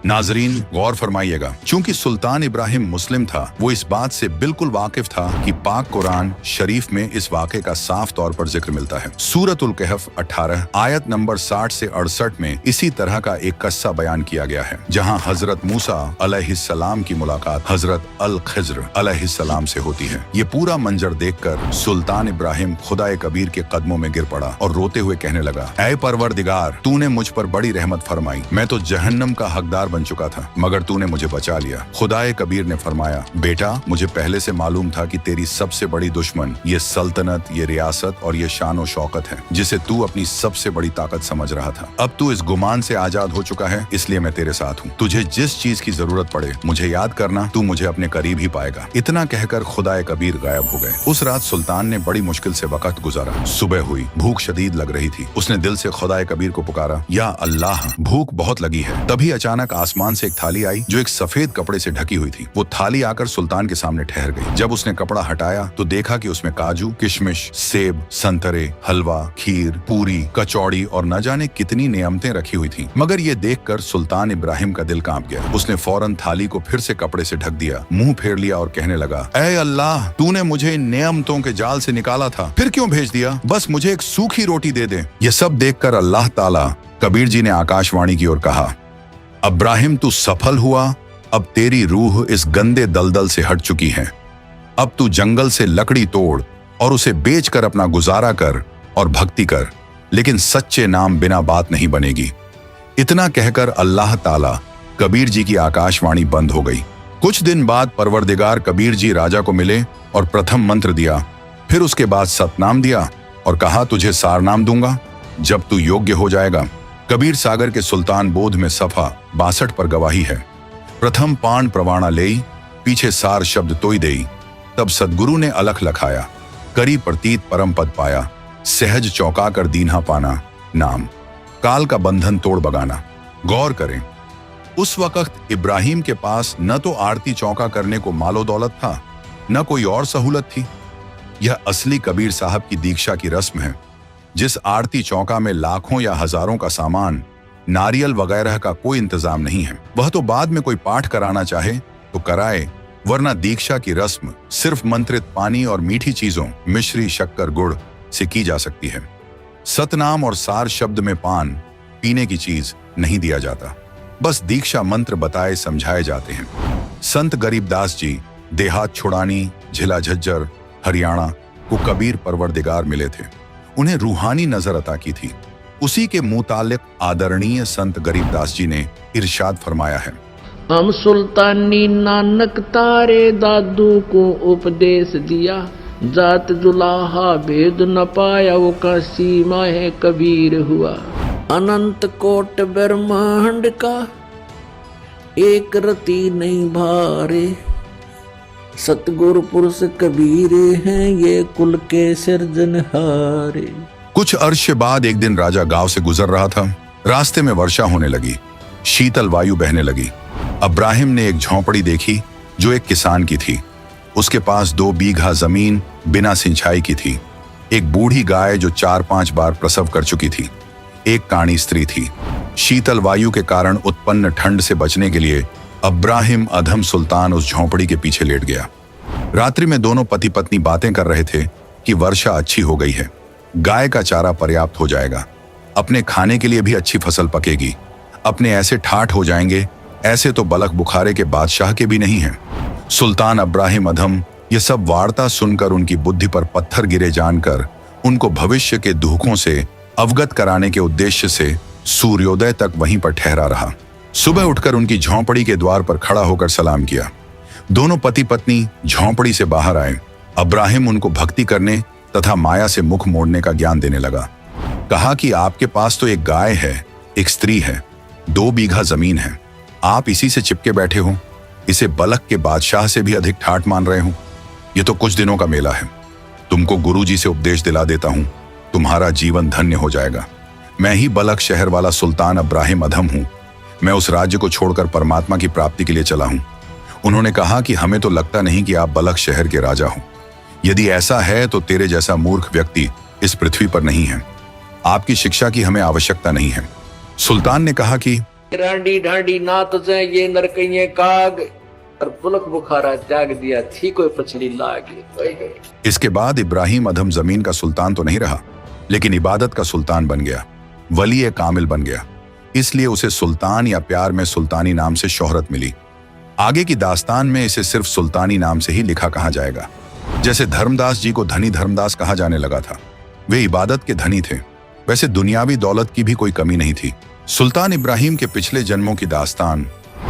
नाजरीन गौर फरमाइएगा, चूंकि सुल्तान इब्राहिम मुस्लिम था, वो इस बात से बिल्कुल वाकिफ था कि पाक कुरान शरीफ में इस वाक़े का साफ तौर पर जिक्र मिलता है। सूरतुल कहफ 18 आयत नंबर 60 से 68 में इसी तरह का एक किस्सा बयान किया गया है, जहां हजरत मूसा अलैहिस्सलाम की मुलाकात हजरत अल खिज्र अलैहिस्सलाम से होती है। ये पूरा मंजर देखकर सुल्तान इब्राहिम खुदाए कबीर के कदमों में गिर पड़ा और रोते हुए कहने लगा, ऐ परवरदिगार, तूने मुझ पर बड़ी रहमत फरमाई, मैं तो जहन्नम का हकदार बन चुका था, मगर तूने मुझे बचा लिया। खुदाए कबीर ने फरमाया, बेटा मुझे पहले से मालूम था कि तेरी सबसे बड़ी दुश्मन ये सल्तनत, ये रियासत और ये शान और शौकत है, जिसे तू अपनी सबसे बड़ी ताकत समझ रहा था। अब तू इस गुमान से आजाद हो चुका है, इसलिए मैं तेरे साथ हूँ। तुझे जिस चीज की जरूरत पड़े मुझे याद करना, तू मुझे अपने करीब ही पाएगा। इतना कहकर खुदाए कबीर गायब हो गए। उस रात सुल्तान ने बड़ी मुश्किल से वक्त गुजारा। सुबह हुई, भूख शदीद लग रही थी। उसने दिल से खुदाए कबीर को पुकारा, या अल्लाह भूख बहुत लगी है। तभी अचानक आसमान से एक थाली आई जो एक सफेद कपड़े से ढकी हुई थी। वो थाली आकर सुल्तान के सामने ठहर गई। जब उसने कपड़ा हटाया तो देखा कि उसमें काजू, किशमिश, सेब, संतरे, हलवा, खीर, पूरी, कचौड़ी और न जाने कितनी नेमतें रखी हुई थी। मगर ये देखकर सुल्तान इब्राहिम का दिल कांप गया। उसने फौरन थाली को फिर से कपड़े से ढक दिया, मुंह फेर लिया और कहने लगा, ऐ अल्लाह, तूने मुझे इन नेमतों के जाल से निकाला था, फिर क्यों भेज दिया? बस मुझे एक सूखी रोटी दे दे। ये सब देखकर अल्लाह ताला कबीर जी ने आकाशवाणी की ओर कहा, अब्राहिम तू सफल हुआ, अब तेरी रूह इस गंदे दलदल से हट चुकी है। अब तू जंगल से लकड़ी तोड़ और उसे बेचकर अपना गुजारा कर और भक्ति कर, लेकिन सच्चे नाम बिना बात नहीं बनेगी। इतना कहकर अल्लाह ताला कबीर जी की आकाशवाणी बंद हो गई। कुछ दिन बाद परवरदिगार कबीर जी राजा को मिले और प्रथम मंत्र दिया, फिर उसके बाद सतनाम दिया और कहा, तुझे सारनाम दूंगा जब तू योग्य हो जाएगा। कबीर सागर के सुल्तान बोध में सफा 62 पर गवाही है। प्रथम पाण प्रवाणा लेई, पीछे सार शब्द तोई देई, तब सदगुरु ने अलख लखाया, करी प्रतीत परम पद पाया, सहज चौका कर दीन्हा पाना, नाम काल का बंधन तोड़ बगाना। गौर करें, उस वक्त इब्राहिम के पास न तो आरती चौका करने को मालो दौलत था, न कोई और सहूलत थी। यह असली कबीर साहब की दीक्षा की रस्म है। जिस आरती चौका में लाखों या हजारों का सामान, नारियल वगैरह का कोई इंतजाम नहीं है, वह तो बाद में कोई पाठ कराना चाहे तो कराए, वरना दीक्षा की रस्म सिर्फ मंत्रित पानी और मीठी चीजों, मिश्री, शक्कर, गुड़ से की जा सकती है। सतनाम और सार शब्द में पान, पीने की चीज नहीं दिया जाता, बस दीक्षा मंत्र बताए समझाए जाते हैं। संत गरीबदास जी देहात छुड़ानी, झिला झज्जर, हरियाणा को कबीर परवरदिगार मिले थे। उन्हें रूहानी नजर अता की थी। उसी के मुतालिक आदरणीय संत गरीबदास जी ने इरशाद फरमाया है, हम सुल्तानी नानक तारे दादू को उपदेश दिया, जात जुलाहा भेद न पाया, वो का सीमा है कबीर हुआ। अनंत कोट ब्रह्मांड का एक रति नहीं भारे, सतगुरु पुरुष कबीर हैं ये कुल के सिरजनहारे। कुछ अर्श बाद एक दिन राजा गांव से गुजर रहा था। रास्ते में वर्षा होने लगी, शीतल वायु बहने लगी। अब्राहिम ने एक झोंपड़ी देखी जो एक किसान की थी। उसके पास 2 बीघा जमीन बिना सिंचाई की थी, एक बूढ़ी गाय जो 4-5 बार प्रसव कर चुकी थी, एक काणी स्त्री थी। शीतल वायु के कारण उत्पन्न ठंड से बचने के लिए अब्राहिम अधम सुल्तान उस झोंपड़ी के पीछे लेट गया। रात्रि में दोनों पति पत्नी बातें कर रहे थे कि वर्षा अच्छी हो गई है, गाय का चारा पर्याप्त हो जाएगा, अपने खाने के लिए भी अच्छी फसल पकेगी, अपने ऐसे ठाठ हो जाएंगे, ऐसे तो बलख बुखारे के बादशाह के भी नहीं हैं। सुल्तान अब्राहिम अधम ये सब वार्ता सुनकर उनकी बुद्धि पर पत्थर गिरे जानकर उनको भविष्य के दुखों से अवगत कराने के उद्देश्य से सूर्योदय तक वहीं पर ठहरा रहा। सुबह उठकर उनकी झोंपड़ी के द्वार पर खड़ा होकर सलाम किया। दोनों पति पत्नी झोंपड़ी से बाहर आए। अब्राहिम उनको भक्ति करने तथा माया से मुख मोड़ने का ज्ञान देने लगा। कहा कि आपके पास तो एक गाय है, एक स्त्री है, 2 बीघा जमीन है, आप इसी से चिपके बैठे हो, इसे बलख के बादशाह से भी अधिक ठाठ मान रहे हो। ये तो कुछ दिनों का मेला है, तुमको गुरुजी से उपदेश दिला देता हूं, तुम्हारा जीवन धन्य हो जाएगा। मैं ही बलख शहर वाला सुल्तान इब्राहिम अधम हूँ। मैं उस राज्य को छोड़कर परमात्मा की प्राप्ति के लिए चला हूँ। उन्होंने कहा कि हमें तो लगता नहीं कि आप बलख शहर के राजा हो। यदि ऐसा है तो तेरे जैसा मूर्ख व्यक्ति इस पृथ्वी पर नहीं है। आपकी शिक्षा की हमें आवश्यकता नहीं है। सुल्तान ने कहा कि रांडी ढांडी नात जे ये नरकइये काग और पुलक बुखारा जाग दिया थी कोई पछड़ी लागे। इसके बाद इब्राहिम अधम जमीन का सुल्तान तो नहीं रहा, लेकिन इबादत का सुल्तान बन गया, वली कामिल बन गया। इसलिए उसे सुल्तान या प्यार में सुल्तानी नाम से शोहरत मिली। आगे की दास्तान में इसे सिर्फ सुल्तानी नाम से ही लिखा कहा जाएगा। जैसे धर्मदास जी को धनी धर्मदास कहा जाने लगा था, वे इबादत के धनी थे, वैसे दुनियावी दौलत की भी कोई कमी नहीं थी। सुल्तान इब्राहिम के पिछले जन्मों की दास्तान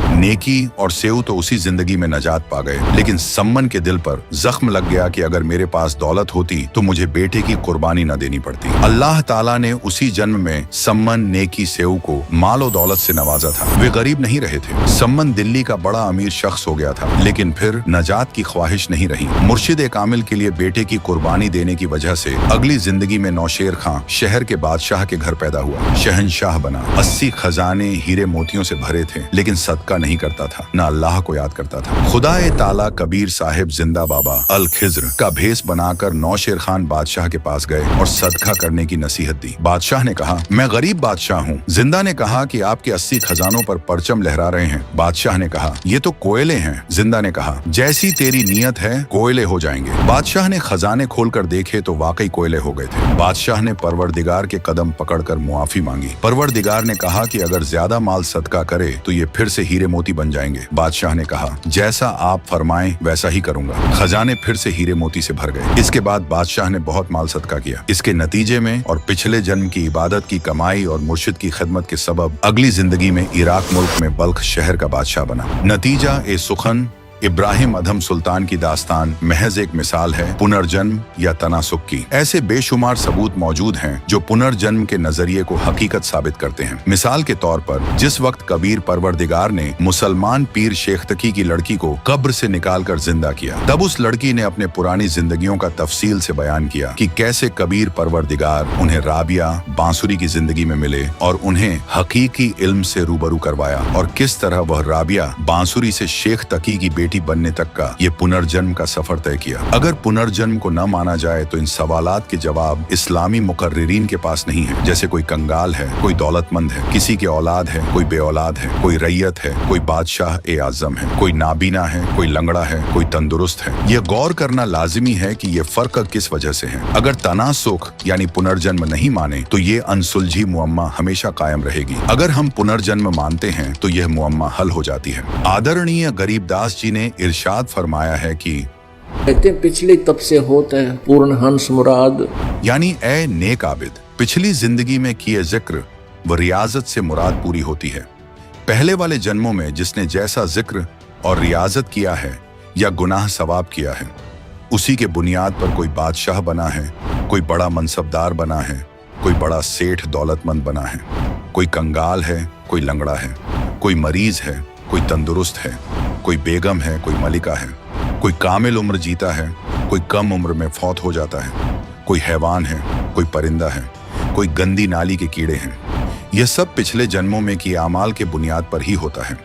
नेकी और सेऊ तो उसी जिंदगी में नजात पा गए, लेकिन सम्मन के दिल पर जख्म लग गया कि अगर मेरे पास दौलत होती तो मुझे बेटे की कुर्बानी न देनी पड़ती। अल्लाह ताला ने उसी जन्म में सम्मन नेकी सेऊ को मालो दौलत से नवाजा था। वे गरीब नहीं रहे थे। सम्मन दिल्ली का बड़ा अमीर शख्स हो गया था, लेकिन फिर नजात की ख्वाहिश नहीं रही। मुर्शिद कामिल के लिए बेटे की कुर्बानी देने की वजह से अगली जिंदगी में नौशेर खां शहर के बादशाह के घर पैदा हुआ, शहनशाह बना। 80 खजाने हीरे मोतियों से भरे थे, लेकिन सदका नहीं करता था, न अल्लाह को याद करता था। खुदाए ताला कबीर साहिब जिंदा बाबा अल खिज्र का भेष बनाकर नौशेर खान बादशाह के पास गए और सदका करने की नसीहत दी। बादशाह ने कहा, मैं गरीब बादशाह हूँ। जिंदा ने कहा कि आपके 80 खजानों पर परचम लहरा रहे हैं। बादशाह ने कहा, ये तो कोयले हैं। जिंदा ने कहा, जैसी तेरी नियत है कोयले हो जाएंगे। बादशाह ने खजाने खोलकर देखे तो वाकई कोयले हो गए थे। बादशाह ने परवरदिगार के कदम पकड़कर मुआफी मांगी। परवरदिगार ने कहा कि अगर ज्यादा माल सदका करे तो ये फिर से हीरे मोती बन जाएंगे। बादशाह ने कहा, जैसा आप फरमाएं वैसा ही करूंगा। खजाने फिर से हीरे मोती से भर गए। इसके बाद बादशाह ने बहुत माल सदका किया। इसके नतीजे में और पिछले जन्म की इबादत की कमाई और मुर्शिद की खिदमत के सबब अगली जिंदगी में इराक मुल्क में बल्ख शहर का बादशाह बना। नतीजा ए सुखन इब्राहिम अधम सुल्तान की दास्तान महज एक मिसाल है पुनर्जन्म या तनासुक की। ऐसे बेशुमार सबूत मौजूद हैं जो पुनर्जन्म के नजरिए को हकीकत साबित करते हैं। मिसाल के तौर पर जिस वक्त कबीर परवरदिगार ने मुसलमान पीर शेख तकी की लड़की को कब्र से निकालकर जिंदा किया, तब उस लड़की ने अपने पुरानी जिंदगियों का तफसील से बयान किया कि कैसे कबीर परवरदिगार उन्हें राबिया बांसुरी की जिंदगी में मिले और उन्हें हकीकी इल्म से रूबरू करवाया, और किस तरह वह राबिया बांसुरी से शेख तकी की बेटी बनने तक का ये पुनर्जन्म का सफर तय किया। अगर पुनर्जन्म को न माना जाए तो इन सवालात के जवाब इस्लामी मुकर्रिरीन के पास नहीं है। जैसे कोई कंगाल है, कोई दौलतमंद है, किसी के औलाद है, कोई बेऔलाद है, कोई रैयत है, कोई बादशाह ए आजम है, कोई नाबीना है, कोई लंगड़ा है, कोई तंदुरुस्त है। यह गौर करना लाजिमी है कि ये फर्क किस वजह से है। अगर तनासुख यानी पुनर्जन्म नहीं माने तो ये अनसुलझी मुअम्मा हमेशा कायम रहेगी। अगर हम पुनर्जन्म मानते हैं तो यह मुअम्मा हल हो जाती है। आदरणीय गरीबदास जी ने इरशाद फरमाया है कि कहते पिछली तब से होता है पूर्ण हंस मुराद, यानी ए नेक आबिद, पिछली जिंदगी में किए जिक्र व रियाजत से मुराद पूरी होती है। पहले वाले जन्मों में जिसने जैसा जिक्र और रियाजत किया है या गुनाह सवाब किया है, उसी के बुनियाद पर कोई बादशाह बना है, कोई बड़ा मनसबदार बना है, कोई बड़ा सेठ दौलतमंद बना है, कोई कंगाल है, कोई लंगड़ा है, कोई मरीज है, कोई तंदुरुस्त है, कोई बेगम है, कोई मलिका है, कोई कामिल उम्र जीता है, कोई कम उम्र में फौत हो जाता है, कोई हैवान है, कोई परिंदा है, कोई गंदी नाली के कीड़े हैं। यह सब पिछले जन्मों में किए आमाल के बुनियाद पर ही होता है।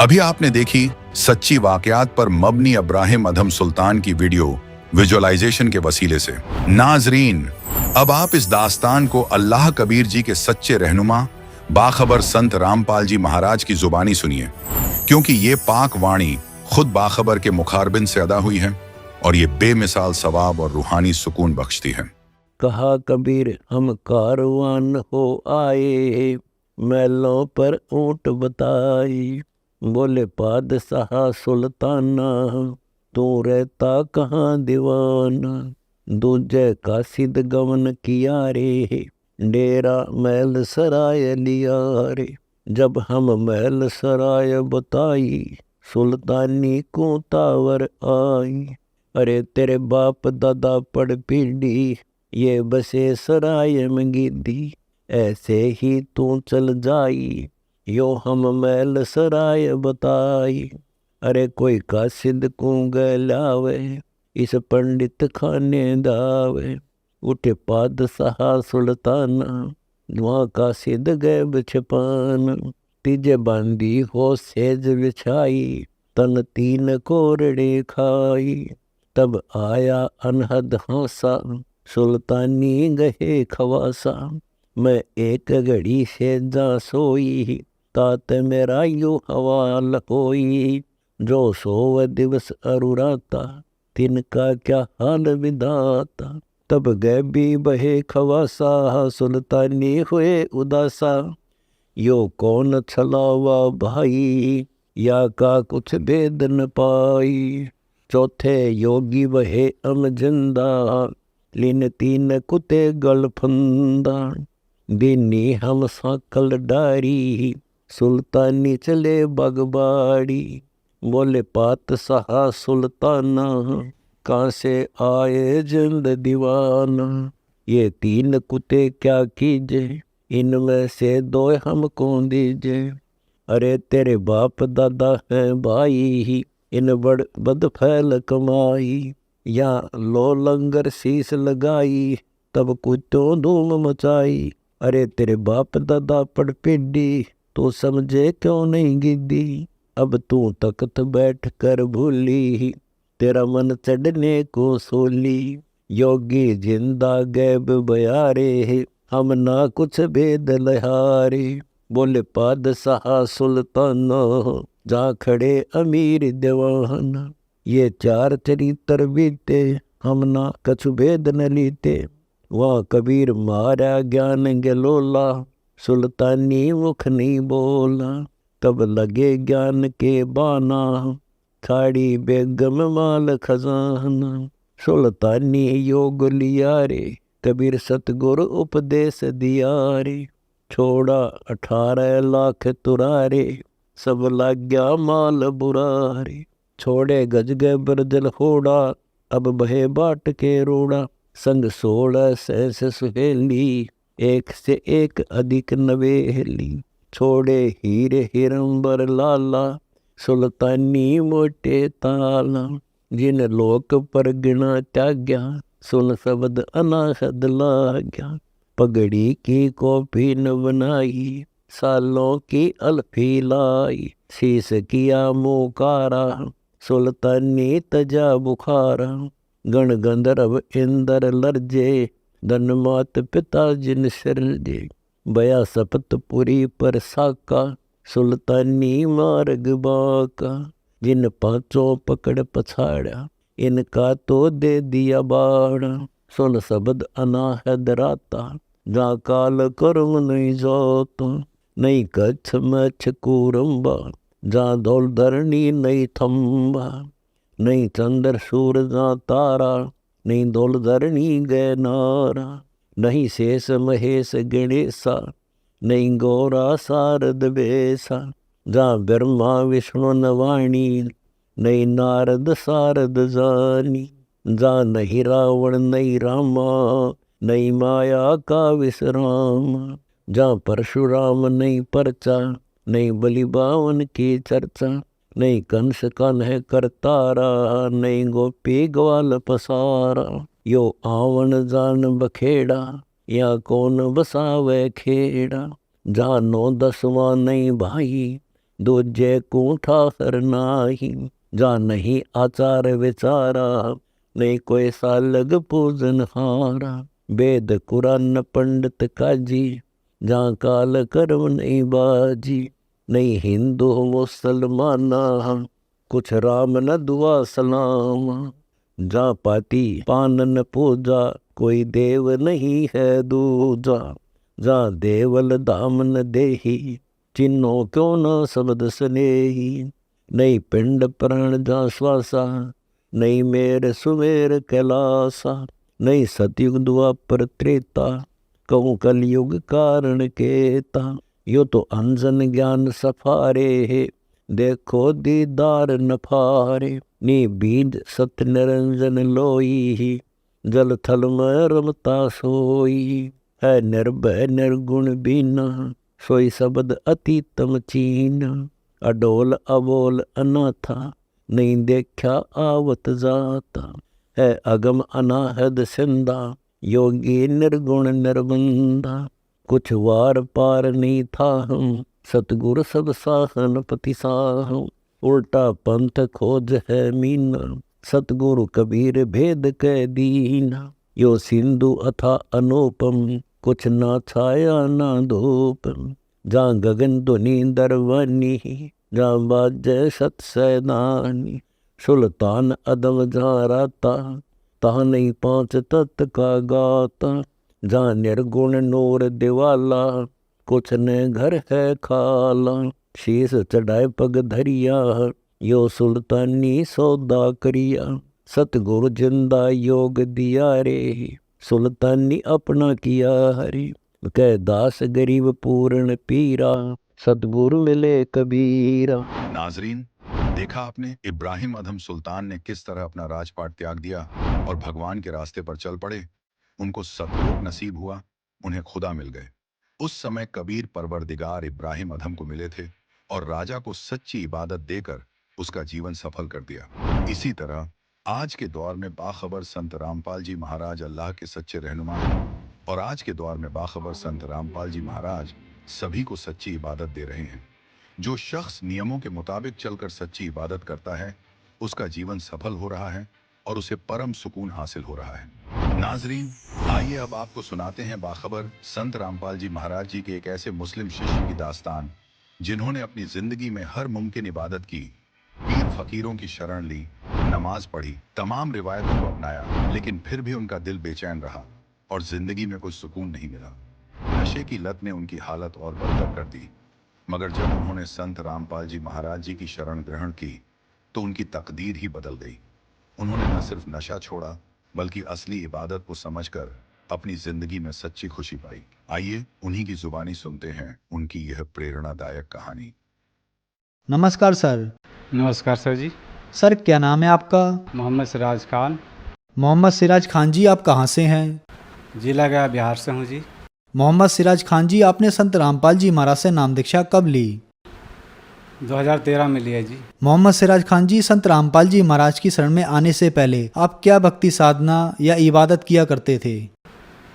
अभी आपने देखी सच्ची वाकयात पर मबनी इब्राहिम अधम सुल्तान की वीडियो विजुअलाइजेशन के वसीले से। नाजरीन, अब आप इस दास्तान को अल्लाह कबीर जी के सच्चे रहनुमा बाखबर संत रामपाल जी महाराज की जुबानी सुनिए, क्योंकि ये पाक वाणी खुद बाखबर के मुखारबिन से अदा हुई है और ये बेमिसाल सवाब और रूहानी सुकून बख्शती है। कहा कबीर, हम कारवान हो आए, महलों पर ऊंट बताई। बोले पादशाह सुल्ताना, तू रहता कहाँ दीवाना। दूजे का सिद्ध गवन किया रे, डेरा महल सराय लिया रे। जब हम महल सराय बताई, सुल्तानी को तावर आई। अरे तेरे बाप दादा पड़ पीढ़ी, ये बसे सराय में गिद्दी। ऐसे ही तू चल जाई, यो हम महल सराय बताई। अरे कोई कासिद को गलावे, इस पंडित खाने दावे। उठे पादशाह सुल्ताना, वहाँ का सिद्ध गैब छिपान। तीजे बांधी हो सेज बिछाई, तन तीन कोरड़े खाई। तब आया अनहद हासा, सुल्तानी गहे खवासा। मैं एक घड़ी से जा सोई, तात मेरा यू हवाल होई। जो सोव दिवस अरुराता, तिनका क्या हाल विधाता। तब गैबी बहे खवासा, सुल्तानी हुए उदासा। यो कौन छलावा भाई, या का कुछ भेद न पाई। चौथे योगी बहे अमजिंदा, लिन तीन कुते गल फंदा। दीनी हम साकल डारी, सुल्तानी चले बगबाड़ी। बोले पात सहा सुल्ताना, कहाँ से आए जिंद दीवाना। ये तीन कुत्ते क्या कीजे, इनमें से दो हमको दीजे। अरे तेरे बाप दादा हैं भाई, इन बड़ बद फैल कमाई। या लो लंगर शीश लगाई, तब कुत्तों धूम मचाई। अरे तेरे बाप दादा पड़ पिड्डी, तो समझे क्यों नहीं गिद्दी। अब तू तख्त बैठ कर भूली, तेरा मन चढ़ने को सोली। योगी जिंदा गैब बयारे, हम ना कुछ भेद लहारे। बोले पादशाह सुल्ताना, जा खड़े अमीर दीवाना। ये चार चरित्र बीते, हम ना कछु भेद न लीते। वहाँ कबीर मारा ज्ञान गलोला, सुल्तानी मुख नहीं बोला। तब लगे ज्ञान के बाना, खाड़ी बेगम माल खजाना। सुल्तानी योग लिया रे, कबीर सतगुरु उपदेश दिया रे। छोड़ा 18 लाख तुरारे, सब लग गया माल बुरारे। छोड़े गज गए बरजल होड़ा, अब बहे बाट के रोड़ा। संग 16 सहस सुहेली, एक से एक अधिक नवेली। छोड़े हीरे हिरंबर लाला, सुल्तानी मोटे ताला। जिन लोक पर गिना त्याग्या, सुन शब्द अनाहद लाग्या। पगड़ी की कॉपी न बनाई, सालों की अल्फी लाई। शीस किया मुकारा, सुल्तानी तजा बुखारा। गण गंधर्व इंदर लर्जे, धन मात पिता जिन सिरजे। बया सपतपुरी पर साका, सुल्तानी मार्ग बाका। जिन पांचों पकड़ पछाड़ा, इनका तो दे दिया बाड़ा। सुन शब्द अनाहद राता, जा काल कर्म नहीं जाता। नहीं कच्छ मच्छ कूरम्बा, जा धौल धरणी नहीं थम्बा। नहीं चंद्र सूर जा तारा, नहीं धौल धरणी गए नारा। नहीं शेष महेश गणेशा, नहीं गौरा शारद बेसा। जा ब्रह्मा विष्णु नवाणी, नहीं नारद शारद जानी। जा नहीं रावण नहीं रामा, नहीं माया का विश्राम। जा परशुराम नहीं परचा, नहीं बलि बावन की चर्चा। नहीं कंस कन्ह करतारा, नहीं गोपी ग्वाल पसारा। यो आवन जान बखेड़ा, या कौन बसावे खेड़ा। जा 9 10वां नहीं भाई, दूजे कूठा हरनाही। जा नहीं आचार विचारा, नहीं कोई सालग पूजन हारा। वेद कुरान पंडित काजी, जा काल कर्म नहीं बाजी। नहीं हिंदू मुसलमाना, कुछ राम न दुआ सलाम। जा पाती पान न पूजा, कोई देव नहीं है दूजा। जा देवल धाम न देही, चिन्हो क्यों न शब्द स्नेही। नहीं पिंड प्राण जा श्वासा, नहीं मेर सुमेर कैलासा। नहीं सतयुग द्वापर त्रेता, कहूँ कलयुग कारण केता। यो तो अंजन ज्ञान सफारे, देखो दीदार नफारे। नी बीज सत निरंजन लोई, जल थल में रमता सोई। है निर्भय निर्गुण बीना, सोई शब्द अतीतम चीना। अडोल अबोल अनाथा, नहीं देखा आवत जाता। है अगम अनाहद सिंधा, योगी निर्गुण निर्बंधा। कुछ वार पार नहीं था हम, सतगुर सब साहन पति साहम। उल्टा पंथ खोज है मीना, सतगुरु कबीर भेद कह दीना। यो सिंधु अथा अनुपम, कुछ ना छाया ना धूप। जहाँ गगन ध्वनि दरवानी, जहाँ बाजे सत सैदानी। सुल्तान अदम जहाँ राता, तहाँ नहीं पांच तत्त का गाता। जहाँ निर्गुण नूर दिवाला, कुछ ने घर है खाला। शीस चढ़ाए पग धरिया, यो सुल्तानी सौदा करिया। सतगुरु जिंदा योग दिया रे, सुल्तानी अपना किया हरे। कह दास गरीब पूर्ण पीरा, सतगुरु मिले कबीरा। नाजरीन, देखा आपने इब्राहिम अदहम सुल्तान ने किस तरह अपना राजपाट त्याग दिया और भगवान के रास्ते पर चल पड़े। उनको सतलोक नसीब हुआ, उन्हें खुदा मिल गए। उस समय कबीर परवरदिगार इब्राहिम अदहम को मिले थे और राजा को सच्ची इबादत देकर उसका जीवन सफल कर दिया। इसी तरह आज के दौर में बाखबर संत रामपाल जी महाराज अल्लाह के सच्चे रहनुमा हैं और आज के दौर में बाखबर संत रामपाल जी महाराज सभी को सच्ची इबादत दे रहे हैं। जो शख्स नियमों के मुताबिक चलकर सच्ची इबादत करता है, उसका जीवन सफल हो रहा है और उसे परम सुकून हासिल हो रहा है। नाजरीन, आइए अब आपको सुनाते हैं बाखबर संत रामपाल जी महाराज जी के एक ऐसे मुस्लिम शिष्य की दास्तान, जिन्होंने अपनी जिंदगी में हर मुमकिन इबादत की, पीर फकीरों की शरण ली, नमाज पढ़ी, तमाम रिवायतों को अपनाया, लेकिन फिर भी उनका दिल बेचैन रहा और जिंदगी में कुछ सुकून नहीं मिला। नशे की लत ने उनकी हालत और बदतर कर दी। मगर जब उन्होंने संत रामपाल जी महाराज जी की शरण ग्रहण की तो उनकी तकदीर ही बदल गई। उन्होंने न सिर्फ नशा छोड़ा बल्कि असली इबादत को समझकर अपनी जिंदगी में सच्ची खुशी पाई। आइए उन्हीं की जुबानी सुनते हैं उनकी यह प्रेरणादायक कहानी। नमस्कार सर। नमस्कार सर जी। सर क्या नाम है आपका? मोहम्मद सिराज खान। मोहम्मद सिराज खान जी, आप कहाँ से हैं? जिला गया बिहार से हूँ जी। मोहम्मद सिराज खान जी, आपने संत रामपाल जी महाराज से नाम दीक्षा कब ली? 2013 में लिया जी। मोहम्मद सिराज खान जी, संत रामपाल जी महाराज की शरण में आने से पहले आप क्या भक्ति साधना या इबादत किया करते थे?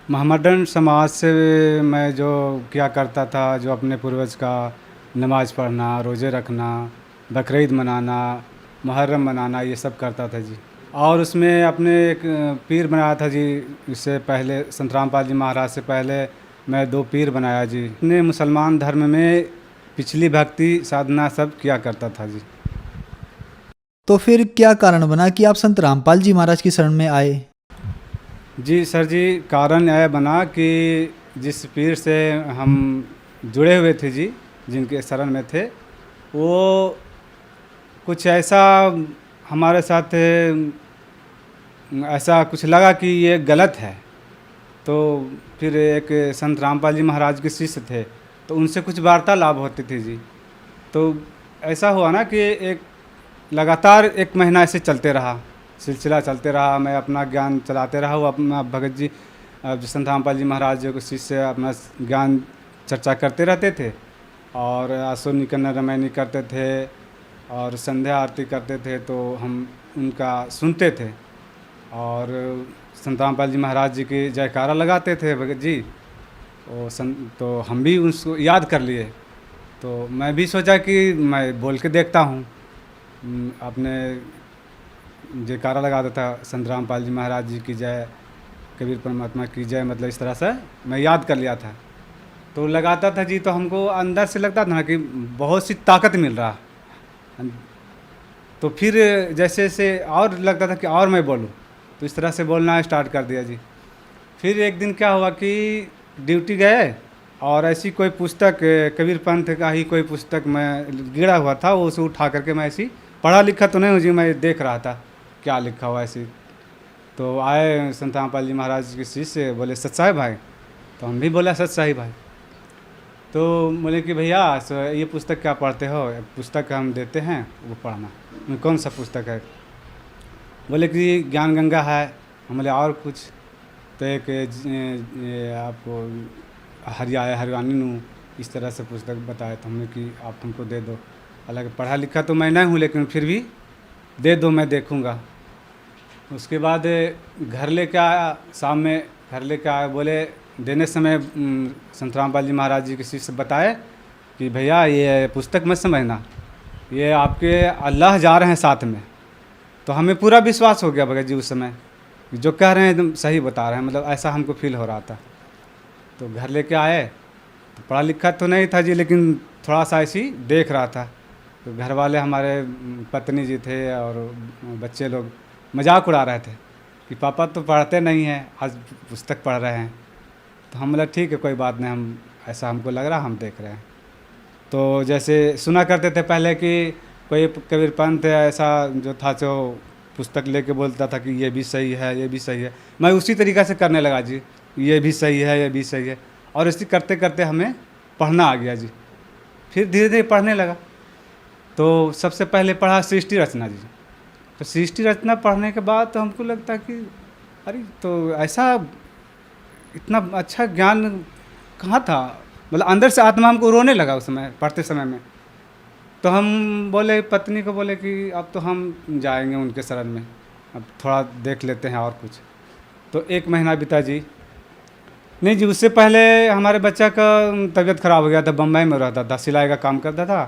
मोहम्मदन समाज से मैं जो क्या करता था, जो अपने पूर्वज का नमाज़ पढ़ना, रोज़े रखना, बकरीद मनाना, मुहर्रम मनाना, ये सब करता था जी। और उसमें अपने एक पीर बनाया था जी। इससे पहले संत रामपाल जी महाराज से पहले मैं 2 पीर बनाया जी। अपने मुसलमान धर्म में पिछली भक्ति साधना सब किया करता था जी। तो फिर क्या कारण बना कि आप संत रामपाल जी महाराज की शरण में आए? जी सर जी, कारण यह बना कि जिस पीर से हम जुड़े हुए थे जी, जिनके शरण में थे, वो कुछ ऐसा हमारे साथ ऐसा कुछ लगा कि ये गलत है। तो फिर एक संत रामपाल जी महाराज के शिष्य थे, तो उनसे कुछ वार्तालाप होती थी जी। तो ऐसा हुआ ना कि एक लगातार 1 महीना ऐसे चलते रहा, सिलसिला चलते रहा। मैं अपना ज्ञान चलाते रहा, वो अपना भगत जी संत रामपाल जी महाराज जी के शिष्य अपना ज्ञान चर्चा करते रहते थे और आसो निकन्ना रामायणी करते थे और संध्या आरती करते थे। तो हम उनका सुनते थे और संत रामपाल जी महाराज जी की जयकारा लगाते थे भगत जी। तो हम भी उसको याद कर लिए। तो मैं भी सोचा कि मैं बोल के देखता हूँ। अपने जयकारा लगाता था, संत रामपाल जी महाराज जी की जय, कबीर परमात्मा की जय, मतलब इस तरह से मैं याद कर लिया था। तो लगाता था जी, तो हमको अंदर से लगता था ना कि बहुत सी ताकत मिल रहा। तो फिर जैसे जैसे और लगता था कि और मैं बोलूं, तो इस तरह से बोलना स्टार्ट कर दिया जी। फिर एक दिन क्या हुआ कि ड्यूटी गए और ऐसी कोई पुस्तक, कबीर पंथ का ही कोई पुस्तक मैं गिरा हुआ था, वो उसे उठा करके मैं ऐसी, पढ़ा लिखा तो नहीं हूँ जी, मैं देख रहा था क्या लिखा हुआ ऐसी। तो आए संत रामपाल जी महाराज के शिष्य, बोले सच्चाई भाई। तो हम भी बोला सच्चाई भाई। तो बोले कि भैया ये पुस्तक क्या पढ़ते हो? पुस्तक हम देते हैं, वो पढ़ना। कौन सा पुस्तक है? बोले कि ज्ञान गंगा है। हम बोले और कुछ? तो एक आपको हरियाणी नू इस तरह से पुस्तक बताया। तो हमने कि आप हमको दे दो। हालांकि पढ़ा लिखा तो मैं नहीं हूँ, लेकिन फिर भी दे दो, मैं देखूँगा। उसके बाद घर लेके आया, शाम में घर लेके आया। बोले देने समय संत रामपाल जी महाराज जी किसी से बताए कि भैया ये पुस्तक मत समझना, ये आपके अल्लाह जा रहे हैं साथ में। तो हमें पूरा विश्वास हो गया भगत जी उस समय, जो कह रहे हैं एकदम सही बता रहे हैं, मतलब ऐसा हमको फील हो रहा था। तो घर लेके आए, तो पढ़ा लिखा तो नहीं था जी, लेकिन थोड़ा सा ऐसी देख रहा था। तो घर वाले हमारे पत्नी जी थे और बच्चे लोग मजाक उड़ा रहे थे कि पापा तो पढ़ते नहीं हैं, आज पुस्तक पढ़ रहे हैं। तो हम बोला ठीक है कोई बात नहीं, हम ऐसा हमको लग रहा हम देख रहे हैं। तो जैसे सुना करते थे पहले कि कोई कबीर पंथ ऐसा जो था जो पुस्तक लेके बोलता था कि ये भी सही है, ये भी सही है। मैं उसी तरीक़ा से करने लगा जी, ये भी सही है, ये भी सही है, और इसी करते करते हमें पढ़ना आ गया जी। फिर धीरे धीरे पढ़ने लगा। तो सबसे पहले पढ़ा सृष्टि रचना जी। तो सृष्टि रचना पढ़ने के बाद तो हमको लगता कि अरे तो ऐसा इतना अच्छा ज्ञान कहाँ था, मतलब अंदर से आत्मा हमको रोने लगा उस समय पढ़ते समय में। तो हम बोले पत्नी को बोले कि अब तो हम जाएंगे उनके शरण में, अब थोड़ा देख लेते हैं और कुछ। तो 1 महीना बीता जी। नहीं जी, उससे पहले हमारे बच्चा का तबीयत ख़राब हो गया था, बम्बई में रहता था, सिलाई का काम करता था,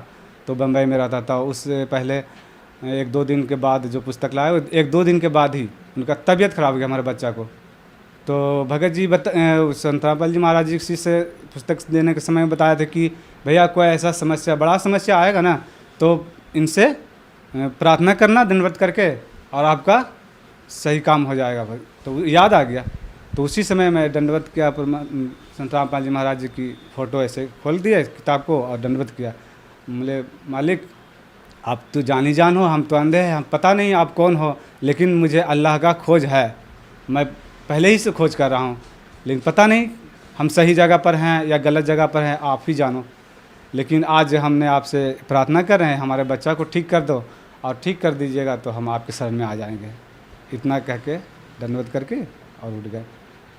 तो बम्बई में रहता था। उससे पहले 1-2 दिन के बाद जो पुस्तक लाए, 1-2 दिन के बाद ही उनका तबीयत ख़राब हो गया हमारे बच्चा को। तो भगत जी संत रामपाल जी महाराज जी किसी से पुस्तक देने के समय में बताया था कि भैया कोई ऐसा समस्या, बड़ा समस्या आएगा ना, तो इनसे प्रार्थना करना दंडवत करके, और आपका सही काम हो जाएगा भाई। तो याद आ गया। तो उसी समय मैं दंडवत किया, संत रामपाल जी महाराज जी की फ़ोटो ऐसे खोल दिए किताब को और दंडवत किया। बोले मालिक आप तो जानी जान हो, हम तो अंधे हैं, हम पता नहीं आप कौन हो, लेकिन मुझे अल्लाह का खोज है। मैं पहले ही से खोज कर रहा हूँ, लेकिन पता नहीं हम सही जगह पर हैं या गलत जगह पर हैं, आप ही जानो। लेकिन आज हमने आपसे प्रार्थना कर रहे हैं, हमारे बच्चा को ठीक कर दो, और ठीक कर दीजिएगा तो हम आपके शरण में आ जाएंगे। इतना कह के दंडवत करके और उठ गए।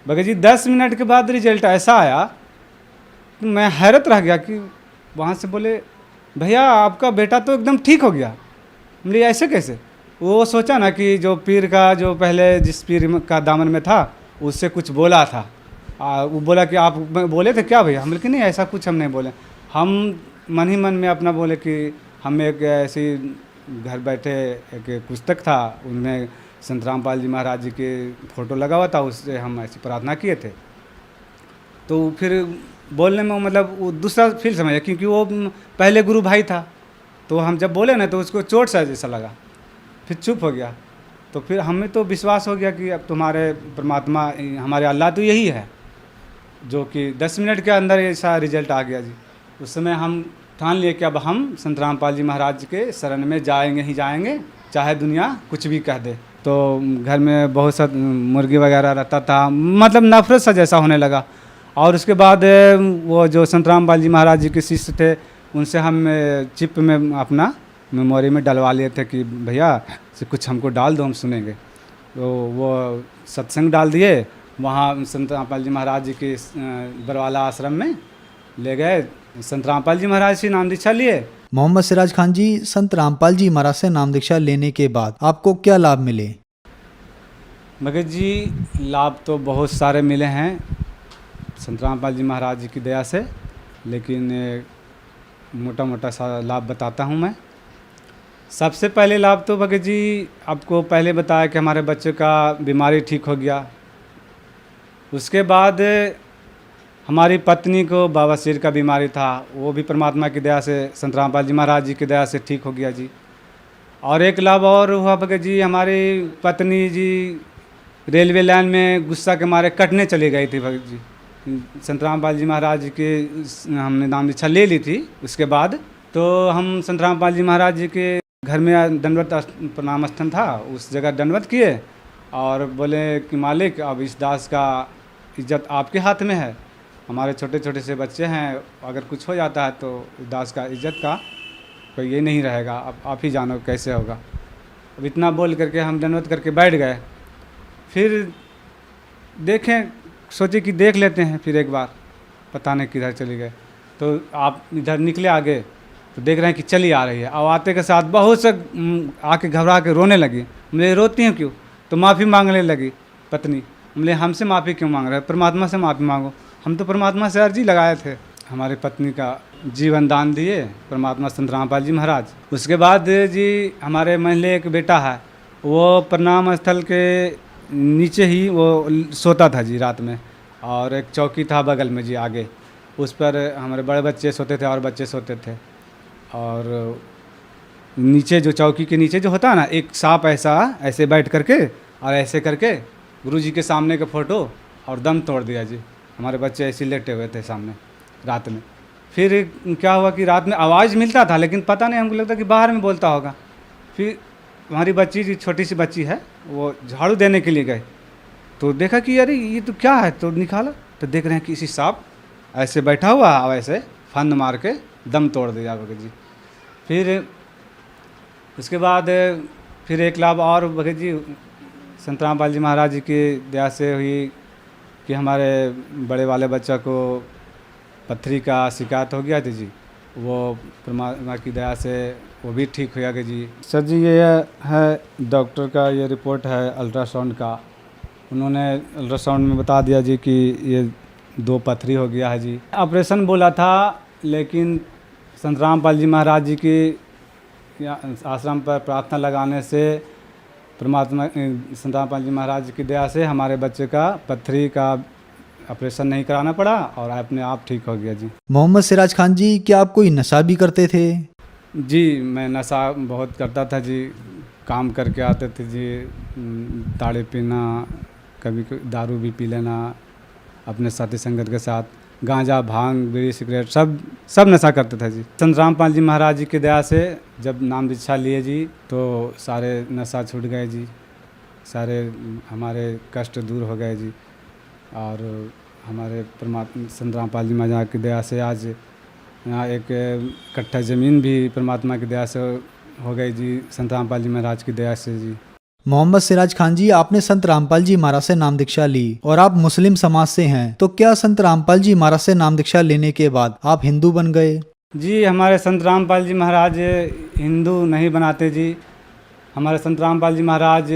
भगत जी 10 मिनट के बाद रिजल्ट ऐसा आया कि मैं हैरत रह गया कि वहाँ से बोले भैया आपका बेटा तो एकदम ठीक हो गया। बोले ऐसे कैसे? वो सोचा ना कि जो पीर का, जो पहले जिस पीर का दामन में था, उससे कुछ बोला था। वो बोला कि आप बोले थे क्या भैया? हम बोले कि नहीं ऐसा कुछ हम नहीं बोले। हम मन ही मन में अपना बोले कि हम एक ऐसी घर बैठे एक पुस्तक था, उनमें संत रामपाल जी महाराज जी के फ़ोटो लगा हुआ था, उससे हम ऐसी प्रार्थना किए थे। तो फिर बोलने में मतलब वो दूसरा फील समझा, क्योंकि वो पहले गुरु भाई था। तो हम जब बोले ना तो उसको चोट सा जैसा लगा, फिर चुप हो गया। तो फिर हमें तो विश्वास हो गया कि अब तुम्हारे परमात्मा, हमारे अल्लाह तो यही है, जो कि 10 मिनट के अंदर ऐसा रिजल्ट आ गया जी। उस समय हम ठान लिए कि अब हम संत रामपाल जी महाराज के शरण में जाएंगे ही जाएंगे, चाहे दुनिया कुछ भी कह दे। तो घर में बहुत सा मुर्गी वगैरह रहता था, मतलब नफरत सा जैसा होने लगा। और उसके बाद वो जो संत रामपाल जी महाराज जी के शिष्य थे, उनसे हम चिप में अपना मेमोरी में डलवा लिए थे कि भैया से कुछ हमको डाल दो, हम सुनेंगे। तो वो सत्संग डाल दिए। वहाँ संत रामपाल जी महाराज जी के बरवाला आश्रम में ले गए। संत रामपाल जी महाराज से नाम दीक्षा लिए। मोहम्मद सिराज खान जी, संत रामपाल जी महाराज से नाम दीक्षा लेने के बाद आपको क्या लाभ मिले? भगत जी लाभ तो बहुत सारे मिले हैं संत रामपाल जी महाराज जी की दया से, लेकिन मोटा मोटा सा लाभ बताता हूँ मैं। सबसे पहले लाभ तो भगत जी आपको पहले बताया कि हमारे बच्चे का बीमारी ठीक हो गया। उसके बाद हमारी पत्नी को बवासीर का बीमारी था, वो भी परमात्मा की दया से, संत रामपाल जी महाराज जी की दया से ठीक हो गया जी। और एक लाभ और हुआ भगत जी, हमारी पत्नी जी रेलवे लाइन में गुस्सा के मारे कटने चली गई थी भगत जी। संत रामपाल जी महाराज जी के हमने नाम दीक्षा ले ली थी। उसके बाद तो हम संत रामपाल जी महाराज जी के घर में दंडवत प्रणाम स्थन था, उस जगह दंडवत किए और बोले कि मालिक अब इस दास का इज्जत आपके हाथ में है, हमारे छोटे छोटे से बच्चे हैं, अगर कुछ हो जाता है तो इस दास का इज्जत का कोई ये नहीं रहेगा, अब आप ही जानो कैसे होगा। अब इतना बोल करके हम दंडवत करके बैठ गए। फिर देखें, सोचे कि देख लेते हैं फिर एक बार, पता नहीं किधर चली गए। तो आप इधर निकले आगे तो देख रहे हैं कि चली आ रही है। अब आते के साथ बहुत से आके घबरा के रोने लगी। मुझे रोती हैं क्यों? तो माफ़ी मांगने लगी पत्नी। बोले हमसे माफ़ी क्यों मांग रहे हैं, परमात्मा से माफ़ी मांगो। हम तो परमात्मा से अर्जी लगाए थे, हमारी पत्नी का जीवन दान दिए परमात्मा संत रामपाल जी महाराज। उसके बाद जी हमारे महल्ले एक बेटा है, वो प्रणाम स्थल के नीचे ही वो सोता था जी रात में, और एक चौकी था बगल में जी आगे, उस पर हमारे बड़े बच्चे सोते थे और बच्चे सोते थे। और नीचे जो चौकी के नीचे जो होता है ना, एक सांप ऐसे बैठ करके और ऐसे करके गुरुजी के सामने का फ़ोटो और दम तोड़ दिया जी। हमारे बच्चे ऐसे लेटे हुए थे सामने रात में। फिर क्या हुआ कि रात में आवाज़ मिलता था, लेकिन पता नहीं, हमको लगता कि बाहर में बोलता होगा। फिर हमारी बच्ची जी, छोटी सी बच्ची है, वो झाड़ू देने के लिए गए तो देखा कि अरे ये तो क्या है, तो निकाला तो देख रहे हैं कि इसी सांप ऐसे बैठा हुआ है और ऐसे फन मार के दम तोड़ दिया भगत जी। फिर उसके बाद फिर एक लाभ और भगत जी संत रामपाल जी महाराज जी की दया से हुई कि हमारे बड़े वाले बच्चा को पथरी का शिकायत हो गया था जी, वो परमात्मा की दया से वो भी ठीक हो गया जी। सर जी ये है डॉक्टर का ये रिपोर्ट है अल्ट्रासाउंड का, उन्होंने अल्ट्रासाउंड में बता दिया जी कि ये 2 पथरी हो गया है जी। ऑपरेशन बोला था, लेकिन संत रामपाल जी महाराज जी की आश्रम पर प्रार्थना लगाने से परमात्मा संत रामपाल जी महाराज की दया से हमारे बच्चे का पथरी का ऑपरेशन नहीं कराना पड़ा और अपने आप ठीक हो गया जी। मोहम्मद सिराज खान जी, क्या आप कोई नशा भी करते थे? जी मैं नशा बहुत करता था जी, काम करके आते थे जी, ताड़े पीना, कभी दारू भी पी लेना अपने साथी संगत के साथ, गांजा भांग बीड़ी सिगरेट सब नशा करते थे जी। संत रामपाल जी महाराज जी की दया से जब नाम दीक्षा लिए जी तो सारे नशा छूट गए जी, सारे हमारे कष्ट दूर हो गए जी। और हमारे परमात्मा संत रामपाल जी महाराज की दया से आज यहाँ एक कट्ठा ज़मीन भी परमात्मा की दया से हो गई जी, संत रामपाल जी महाराज की दया से जी। मोहम्मद सिराज खान जी, आपने संत रामपाल जी महाराज से नाम दीक्षा ली और आप मुस्लिम समाज से हैं, तो क्या संत रामपाल जी महाराज से नाम दीक्षा लेने के बाद आप हिंदू बन गए? जी हमारे संत रामपाल जी महाराज हिंदू नहीं बनाते जी। हमारे संत रामपाल जी महाराज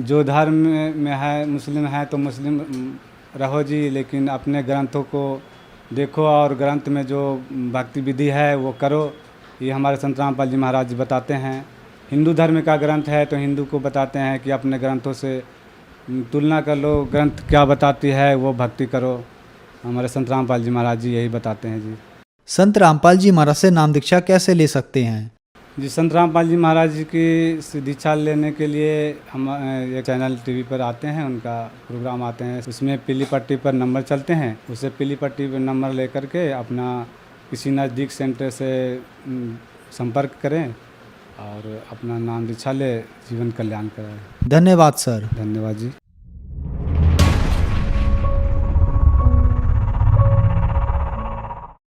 जो धर्म में है, मुस्लिम है तो मुस्लिम रहो जी, लेकिन अपने ग्रंथों को देखो और ग्रंथ में जो भक्ति विधि है वो करो, ये हमारे संत रामपाल जी महाराज बताते हैं। हिंदू धर्म का ग्रंथ है तो हिंदू को बताते हैं कि अपने ग्रंथों से तुलना कर लो, ग्रंथ क्या बताती है वो भक्ति करो। हमारे संत रामपाल जी महाराज जी यही बताते हैं जी। संत रामपाल जी महाराज से नाम दीक्षा कैसे ले सकते हैं? जी संत रामपाल जी महाराज जी की दीक्षा लेने के लिए हम एक चैनल टीवी पर आते हैं, उनका प्रोग्राम आते हैं, उसमें पीली पट्टी पर नंबर चलते हैं, उसे पीली पट्टी पर नंबर लेकर के अपना किसी नज़दीक सेंटर से संपर्क करें और अपना नाम दीक्षा ले, जीवन कल्याण कराएं। धन्यवाद सर। धन्यवाद जी।